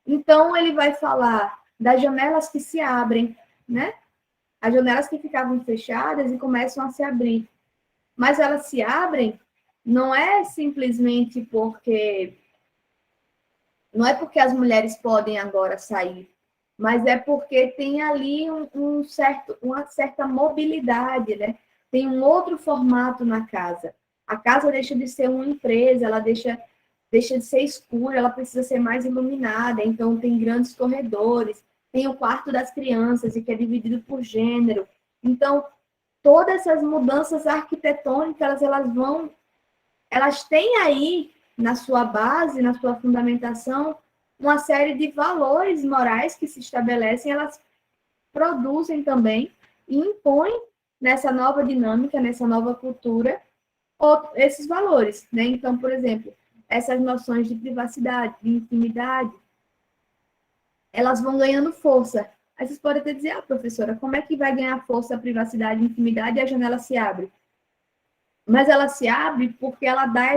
Então, ele vai falar das janelas que se abrem, né? As janelas que ficavam fechadas e começam a se abrir. Mas elas se abrem não é simplesmente porque... Não é porque as mulheres podem agora sair, mas é porque tem ali uma certa mobilidade, né? Tem um outro formato na casa. A casa deixa de ser uma empresa, ela deixa de ser escura, ela precisa ser mais iluminada, então tem grandes corredores, tem o quarto das crianças, e que é dividido por gênero. Então, todas essas mudanças arquitetônicas, elas têm aí, na sua base, na sua fundamentação, uma série de valores morais que se estabelecem, elas produzem também e impõem nessa nova dinâmica, nessa nova cultura, esses valores, né? Então, por exemplo, essas noções de privacidade, de intimidade, elas vão ganhando força. Aí vocês podem até dizer, professora, como é que vai ganhar força a privacidade e intimidade e a janela se abre? Mas ela se abre porque ela dá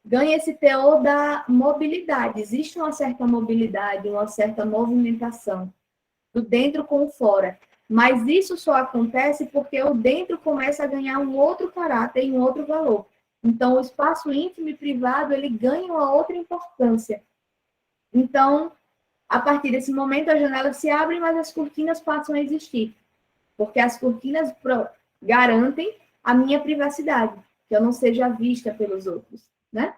ganha esse teor da mobilidade. Existe uma certa mobilidade, uma certa movimentação do dentro com o fora. Mas isso só acontece porque o dentro começa a ganhar um outro caráter e um outro valor. Então, o espaço íntimo e privado, ele ganha uma outra importância. Então, a partir desse momento, as janelas se abrem, mas as cortinas passam a existir. Porque as cortinas garantem a minha privacidade, que eu não seja vista pelos outros, né?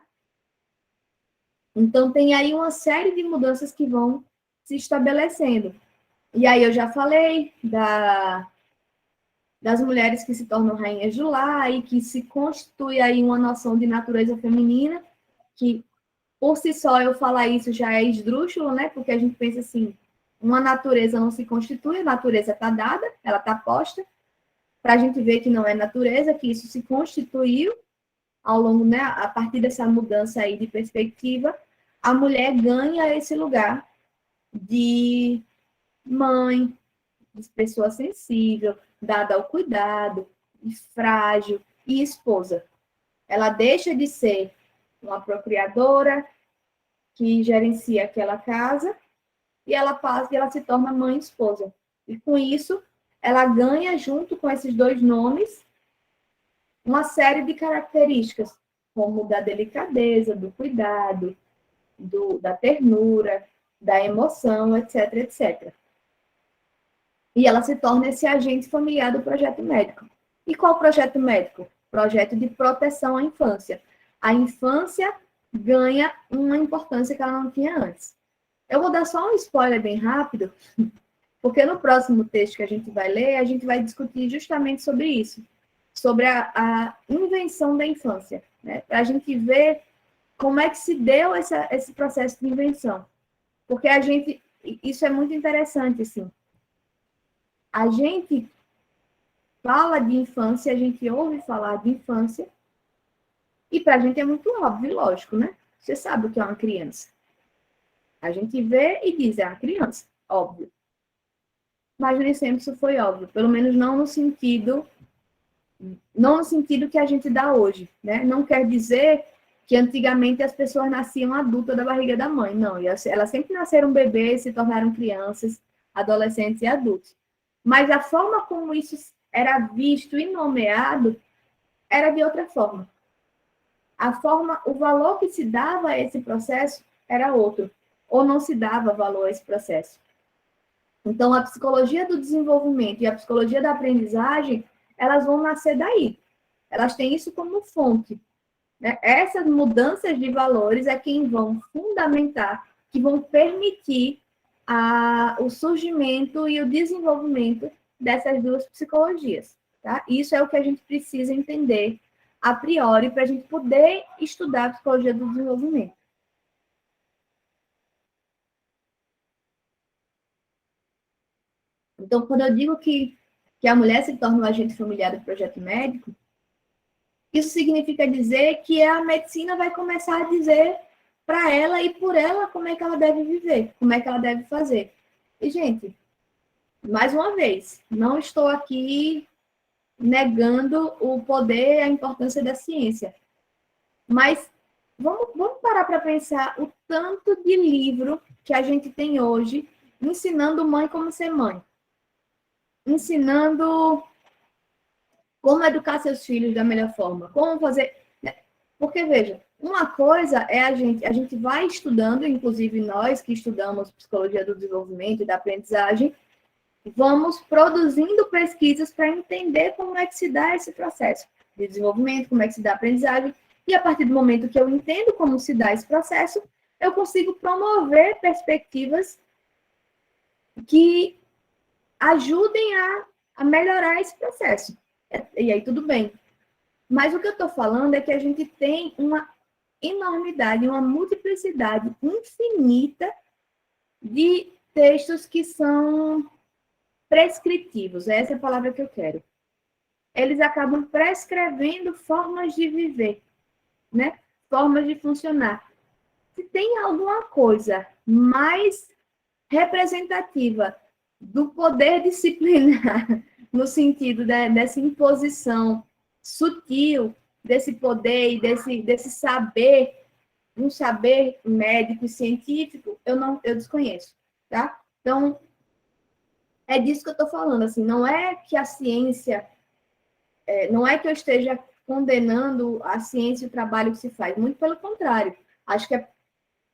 Então, tem aí uma série de mudanças que vão se estabelecendo. E aí eu já falei das mulheres que se tornam rainhas de lar e que se constitui aí uma noção de natureza feminina, que por si só eu falar isso já é esdrúxulo, né? Porque a gente pensa assim, uma natureza não se constitui, a natureza está dada, ela está posta, para a gente ver que não é natureza, que isso se constituiu ao longo, né? A partir dessa mudança aí de perspectiva, a mulher ganha esse lugar de mãe, de pessoa sensível, dada ao cuidado, de frágil e esposa. Ela deixa de ser uma procriadora que gerencia aquela casa e ela se torna mãe e esposa. E com isso, ela ganha, junto com esses dois nomes, uma série de características, como da delicadeza, do cuidado, da ternura, da emoção, etc, etc. E ela se torna esse agente familiar do projeto médico. E qual projeto médico? Projeto de proteção à infância. A infância ganha uma importância que ela não tinha antes. Eu vou dar só um spoiler bem rápido, porque no próximo texto que a gente vai ler, a gente vai discutir justamente sobre isso. sobre a invenção da infância, né? Para a gente ver como é que se deu esse processo de invenção. Porque isso é muito interessante, assim. A gente fala de infância, a gente ouve falar de infância, e para a gente é muito óbvio, lógico, né? Você sabe o que é uma criança. A gente vê e diz, é uma criança, óbvio. Mas nem sempre isso foi óbvio, pelo menos não no sentido que a gente dá hoje, né? Não quer dizer que antigamente as pessoas nasciam adultas da barriga da mãe, não. Elas sempre nasceram bebês, se tornaram crianças, adolescentes e adultos. Mas a forma como isso era visto e nomeado era de outra forma. O valor que se dava a esse processo era outro, ou não se dava valor a esse processo. Então, a psicologia do desenvolvimento e a psicologia da aprendizagem, elas vão nascer daí. Elas têm isso como fonte, né? Essas mudanças de valores é quem vão fundamentar, que vão permitir o surgimento e o desenvolvimento dessas duas psicologias. Tá? Isso é o que a gente precisa entender a priori para a gente poder estudar a psicologia do desenvolvimento. Então, quando eu digo que a mulher se torna um agente familiar do projeto médico, isso significa dizer que a medicina vai começar a dizer para ela e por ela como é que ela deve viver, como é que ela deve fazer. E, gente, mais uma vez, não estou aqui negando o poder e a importância da ciência, mas vamos parar para pensar o tanto de livro que a gente tem hoje ensinando mãe como ser mãe, ensinando como educar seus filhos da melhor forma, como fazer... Porque, veja, uma coisa é a gente vai estudando, inclusive nós que estudamos psicologia do desenvolvimento e da aprendizagem, vamos produzindo pesquisas para entender como é que se dá esse processo de desenvolvimento, como é que se dá a aprendizagem, e a partir do momento que eu entendo como se dá esse processo, eu consigo promover perspectivas que ajudem a melhorar esse processo. E aí tudo bem. Mas o que eu estou falando é que a gente tem uma enormidade, uma multiplicidade infinita de textos que são prescritivos, essa é a palavra que eu quero. Eles acabam prescrevendo formas de viver, né? Formas de funcionar. Se tem alguma coisa mais representativa do poder disciplinar, no sentido dessa imposição sutil desse poder e desse saber, um saber médico e científico, eu desconheço, tá? Então, é disso que eu estou falando, assim, não é que a ciência, não é que eu esteja condenando a ciência e o trabalho que se faz, muito pelo contrário, acho que é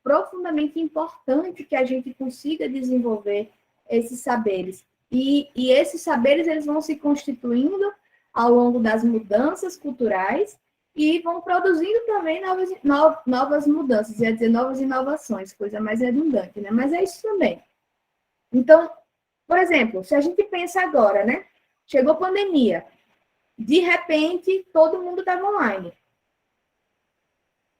profundamente importante que a gente consiga desenvolver esses saberes. E esses saberes, eles vão se constituindo ao longo das mudanças culturais e vão produzindo também novas mudanças, ia dizer novas inovações, coisa mais redundante, né? Mas é isso também. Então, por exemplo, se a gente pensa agora, né? Chegou a pandemia, de repente, todo mundo estava online.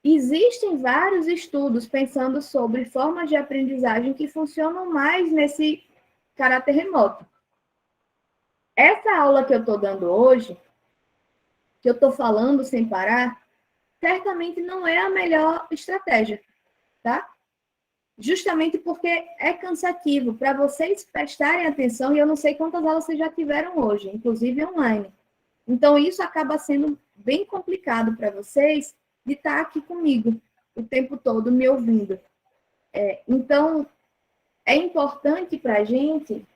Existem vários estudos pensando sobre formas de aprendizagem que funcionam mais nesse caráter remoto. Essa aula que eu estou dando hoje, que eu estou falando sem parar, certamente não é a melhor estratégia, tá? Justamente porque é cansativo para vocês prestarem atenção, e eu não sei quantas aulas vocês já tiveram hoje, inclusive online. Então, isso acaba sendo bem complicado para vocês de estar aqui comigo o tempo todo me ouvindo. Então, é importante para a gente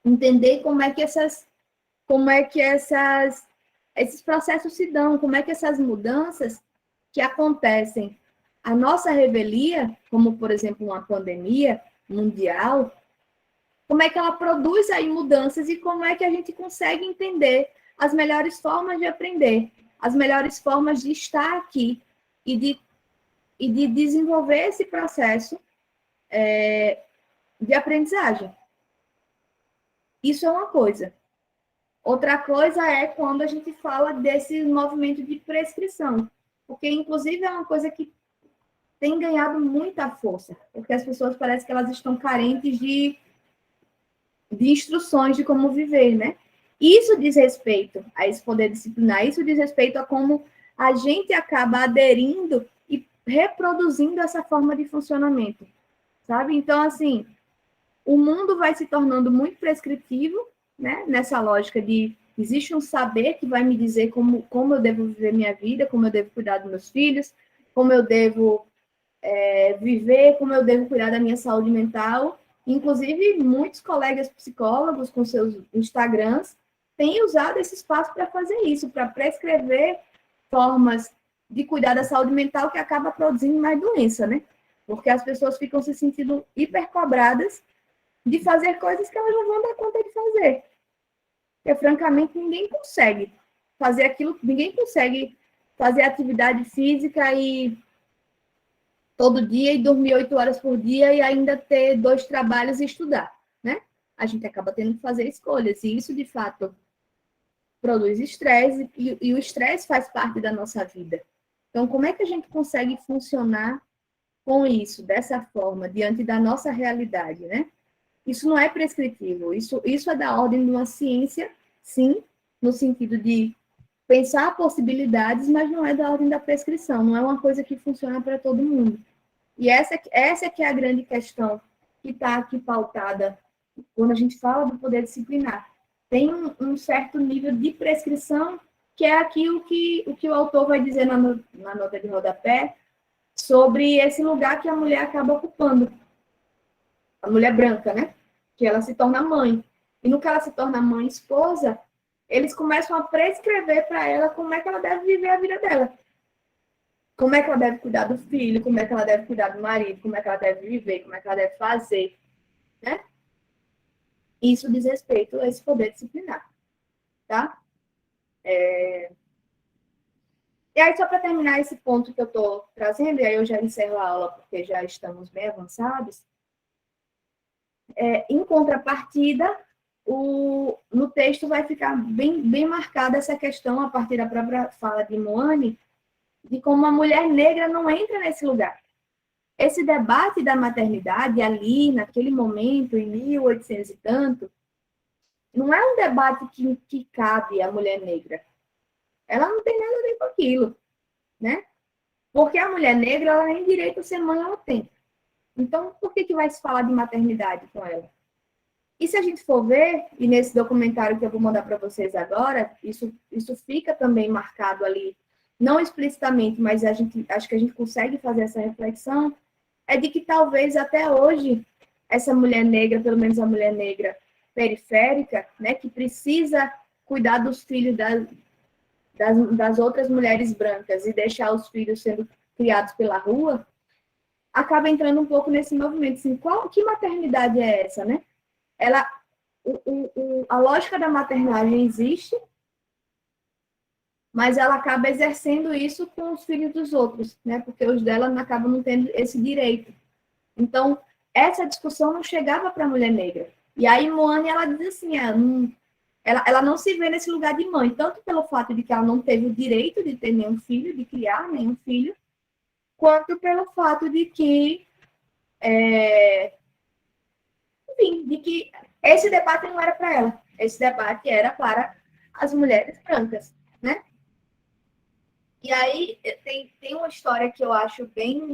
entender como é que esses processos se dão, como é que essas mudanças que acontecem, a nossa revelia, como, por exemplo, uma pandemia mundial, como é que ela produz aí mudanças e como é que a gente consegue entender as melhores formas de aprender, as melhores formas de estar aqui e de desenvolver esse processo de aprendizagem. Isso é uma coisa. Outra coisa é quando a gente fala desse movimento de prescrição, porque, inclusive, é uma coisa que tem ganhado muita força, porque as pessoas parecem que elas estão carentes de instruções de como viver, né? Isso diz respeito a esse poder disciplinar, isso diz respeito a como a gente acaba aderindo e reproduzindo essa forma de funcionamento, sabe? Então, assim, o mundo vai se tornando muito prescritivo, né? Nessa lógica de existe um saber que vai me dizer como eu devo viver minha vida, como eu devo cuidar dos meus filhos, como eu devo viver, como eu devo cuidar da minha saúde mental. Inclusive, muitos colegas psicólogos com seus Instagrams têm usado esse espaço para fazer isso, para prescrever formas de cuidar da saúde mental que acaba produzindo mais doença, né? Porque as pessoas ficam se sentindo hipercobradas de fazer coisas que elas não vão dar conta de fazer. Porque, francamente, ninguém consegue fazer aquilo, ninguém consegue fazer atividade física e todo dia e dormir 8 horas por dia e ainda ter 2 trabalhos e estudar, né? A gente acaba tendo que fazer escolhas, e isso, de fato, produz estresse, e o estresse faz parte da nossa vida. Então, como é que a gente consegue funcionar com isso, dessa forma, diante da nossa realidade, né? Isso não é prescritivo, isso é da ordem de uma ciência, sim, no sentido de pensar possibilidades, mas não é da ordem da prescrição, não é uma coisa que funciona para todo mundo. E essa que é a grande questão que está aqui pautada quando a gente fala do poder disciplinar. Tem um certo nível de prescrição, que é aquilo que o autor vai dizer na nota de rodapé, sobre esse lugar que a mulher acaba ocupando. A mulher branca, né? Que ela se torna mãe. E no que ela se torna mãe e esposa, eles começam a prescrever para ela como é que ela deve viver a vida dela. Como é que ela deve cuidar do filho, como é que ela deve cuidar do marido, como é que ela deve viver, como é que ela deve fazer, né? Isso diz respeito a esse poder disciplinar, tá? E aí, só para terminar esse ponto que eu estou trazendo, e aí eu já encerro a aula, porque já estamos bem avançados, em contrapartida, no texto vai ficar bem marcada essa questão, a partir da própria fala de Moane, de como a mulher negra não entra nesse lugar. Esse debate da maternidade, ali, naquele momento, em 1800 e tanto, não é um debate que cabe à mulher negra. Ela não tem nada a ver com aquilo, né? Porque a mulher negra, ela nem direito a ser mãe, ela tem. Então, por que vai se falar de maternidade com ela? E se a gente for ver, e nesse documentário que eu vou mandar para vocês agora, isso fica também marcado ali, não explicitamente, mas acho que a gente consegue fazer essa reflexão, é de que talvez até hoje essa mulher negra, pelo menos a mulher negra periférica, né, que precisa cuidar dos filhos das outras mulheres brancas e deixar os filhos sendo criados pela rua, acaba entrando um pouco nesse movimento. Assim, que maternidade é essa, né? A lógica da maternagem existe, mas ela acaba exercendo isso com os filhos dos outros, né? Porque os dela acabam não tendo esse direito. Então, essa discussão não chegava para a mulher negra. E aí, Moane, ela diz assim, ela não se vê nesse lugar de mãe, tanto pelo fato de que ela não teve o direito de ter nenhum filho, de criar nenhum filho, quanto pelo fato de que, enfim, de que esse debate não era para ela. Esse debate era para as mulheres brancas, né? E aí, tem uma história que eu acho que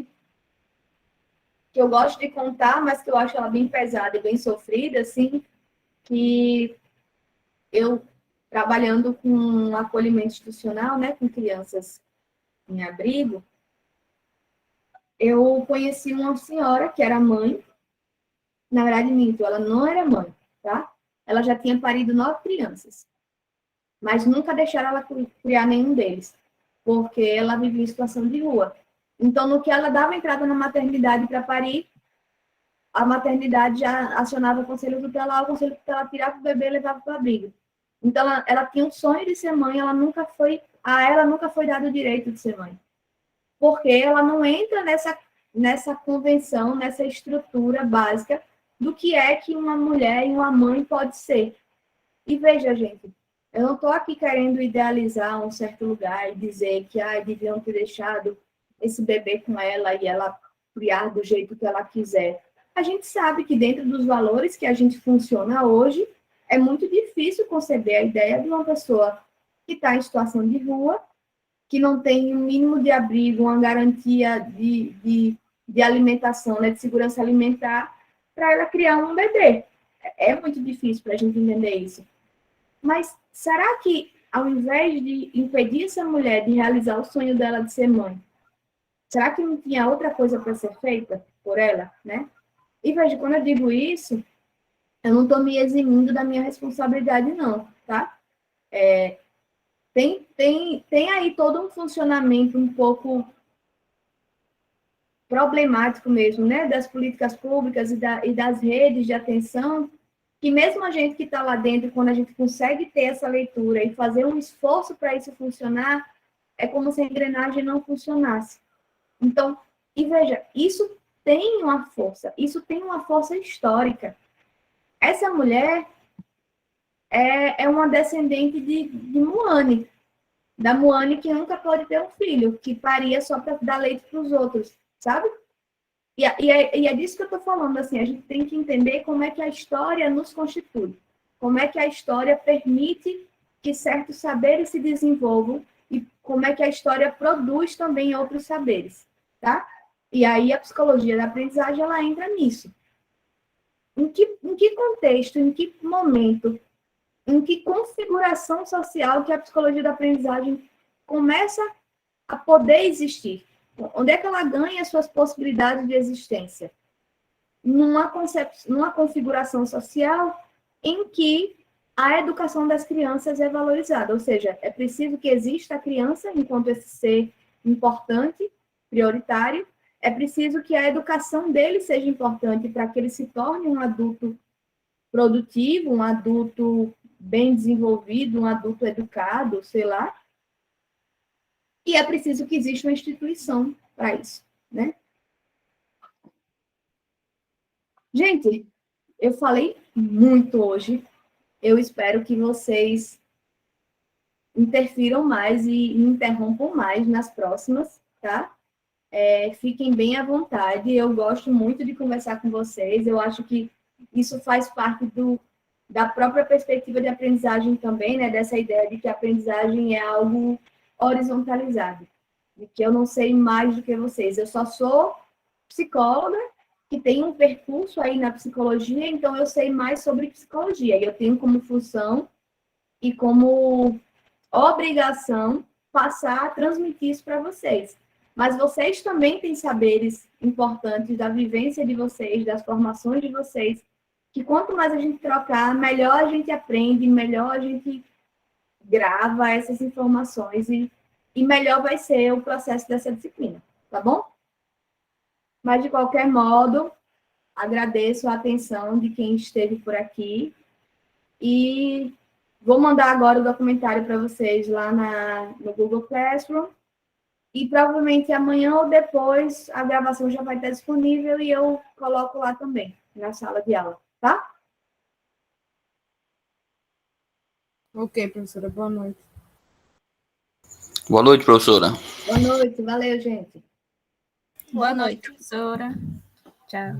eu gosto de contar, mas que eu acho ela bem pesada e bem sofrida, assim, que eu, trabalhando com acolhimento institucional, né, com crianças em abrigo, eu conheci uma senhora que era mãe, na verdade, minto, ela não era mãe, tá? Ela já tinha parido 9 crianças, mas nunca deixaram ela criar nenhum deles, porque ela vivia em situação de rua. Então, no que ela dava entrada na maternidade para parir, a maternidade já acionava o conselho tutelar tirava o bebê e levava para o abrigo. Então, ela tinha um sonho de ser mãe, ela nunca foi dado o direito de ser mãe. Porque ela não entra nessa convenção, nessa estrutura básica do que é que uma mulher e uma mãe pode ser. E veja, gente, Eu não estou aqui querendo idealizar um certo lugar e dizer que deviam ter deixado esse bebê com ela e ela criar do jeito que ela quiser. A gente sabe que dentro dos valores que a gente funciona hoje, é muito difícil conceber a ideia de uma pessoa que está em situação de rua, que não tem um mínimo de abrigo, uma garantia de alimentação, né, de segurança alimentar, para ela criar um bebê. É muito difícil para a gente entender isso. Mas será que, ao invés de impedir essa mulher de realizar o sonho dela de ser mãe, será que não tinha outra coisa para ser feita por ela, né? E veja, quando eu digo isso, eu não estou me eximindo da minha responsabilidade, não, tá? Tem aí todo um funcionamento um pouco problemático mesmo, né? Das políticas públicas e das redes de atenção, que mesmo a gente que está lá dentro, quando a gente consegue ter essa leitura e fazer um esforço para isso funcionar, é como se a engrenagem não funcionasse. Então, e veja, isso tem uma força histórica. Essa mulher é uma descendente de Muane, da Muane que nunca pode ter um filho, que paria só para dar leite para os outros, sabe? E é disso que eu estou falando, assim, a gente tem que entender como é que a história nos constitui, como é que a história permite que certos saberes se desenvolvam e como é que a história produz também outros saberes, tá? E aí a psicologia da aprendizagem, ela entra nisso. Em que contexto, em que momento, em que configuração social que a psicologia da aprendizagem começa a poder existir? Onde é que ela ganha suas possibilidades de existência? Numa configuração social em que a educação das crianças é valorizada, ou seja, é preciso que exista a criança enquanto esse ser importante, prioritário, é preciso que a educação dele seja importante para que ele se torne um adulto produtivo, um adulto bem desenvolvido, um adulto educado, sei lá, e é preciso que exista uma instituição para isso, né? Gente, eu falei muito hoje. Eu espero que vocês interfiram mais e interrompam mais nas próximas, tá? Fiquem bem à vontade. Eu gosto muito de conversar com vocês. Eu acho que isso faz parte da própria perspectiva de aprendizagem também, né? Dessa ideia de que a aprendizagem é algo horizontalizado, de que eu não sei mais do que vocês. Eu só sou psicóloga que tem um percurso aí na psicologia, então eu sei mais sobre psicologia. E eu tenho como função e como obrigação passar a transmitir isso para vocês. Mas vocês também têm saberes importantes da vivência de vocês, das formações de vocês, que quanto mais a gente trocar, melhor a gente aprende, melhor a gente grava essas informações e melhor vai ser o processo dessa disciplina, tá bom? Mas, de qualquer modo, agradeço a atenção de quem esteve por aqui e vou mandar agora o documentário para vocês lá no Google Classroom e provavelmente amanhã ou depois a gravação já vai estar disponível e eu coloco lá também, na sala de aula, tá? Ok, professora, boa noite. Boa noite, professora. Boa noite, valeu, gente. Boa noite, professora. Tchau.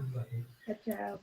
Tchau, tchau.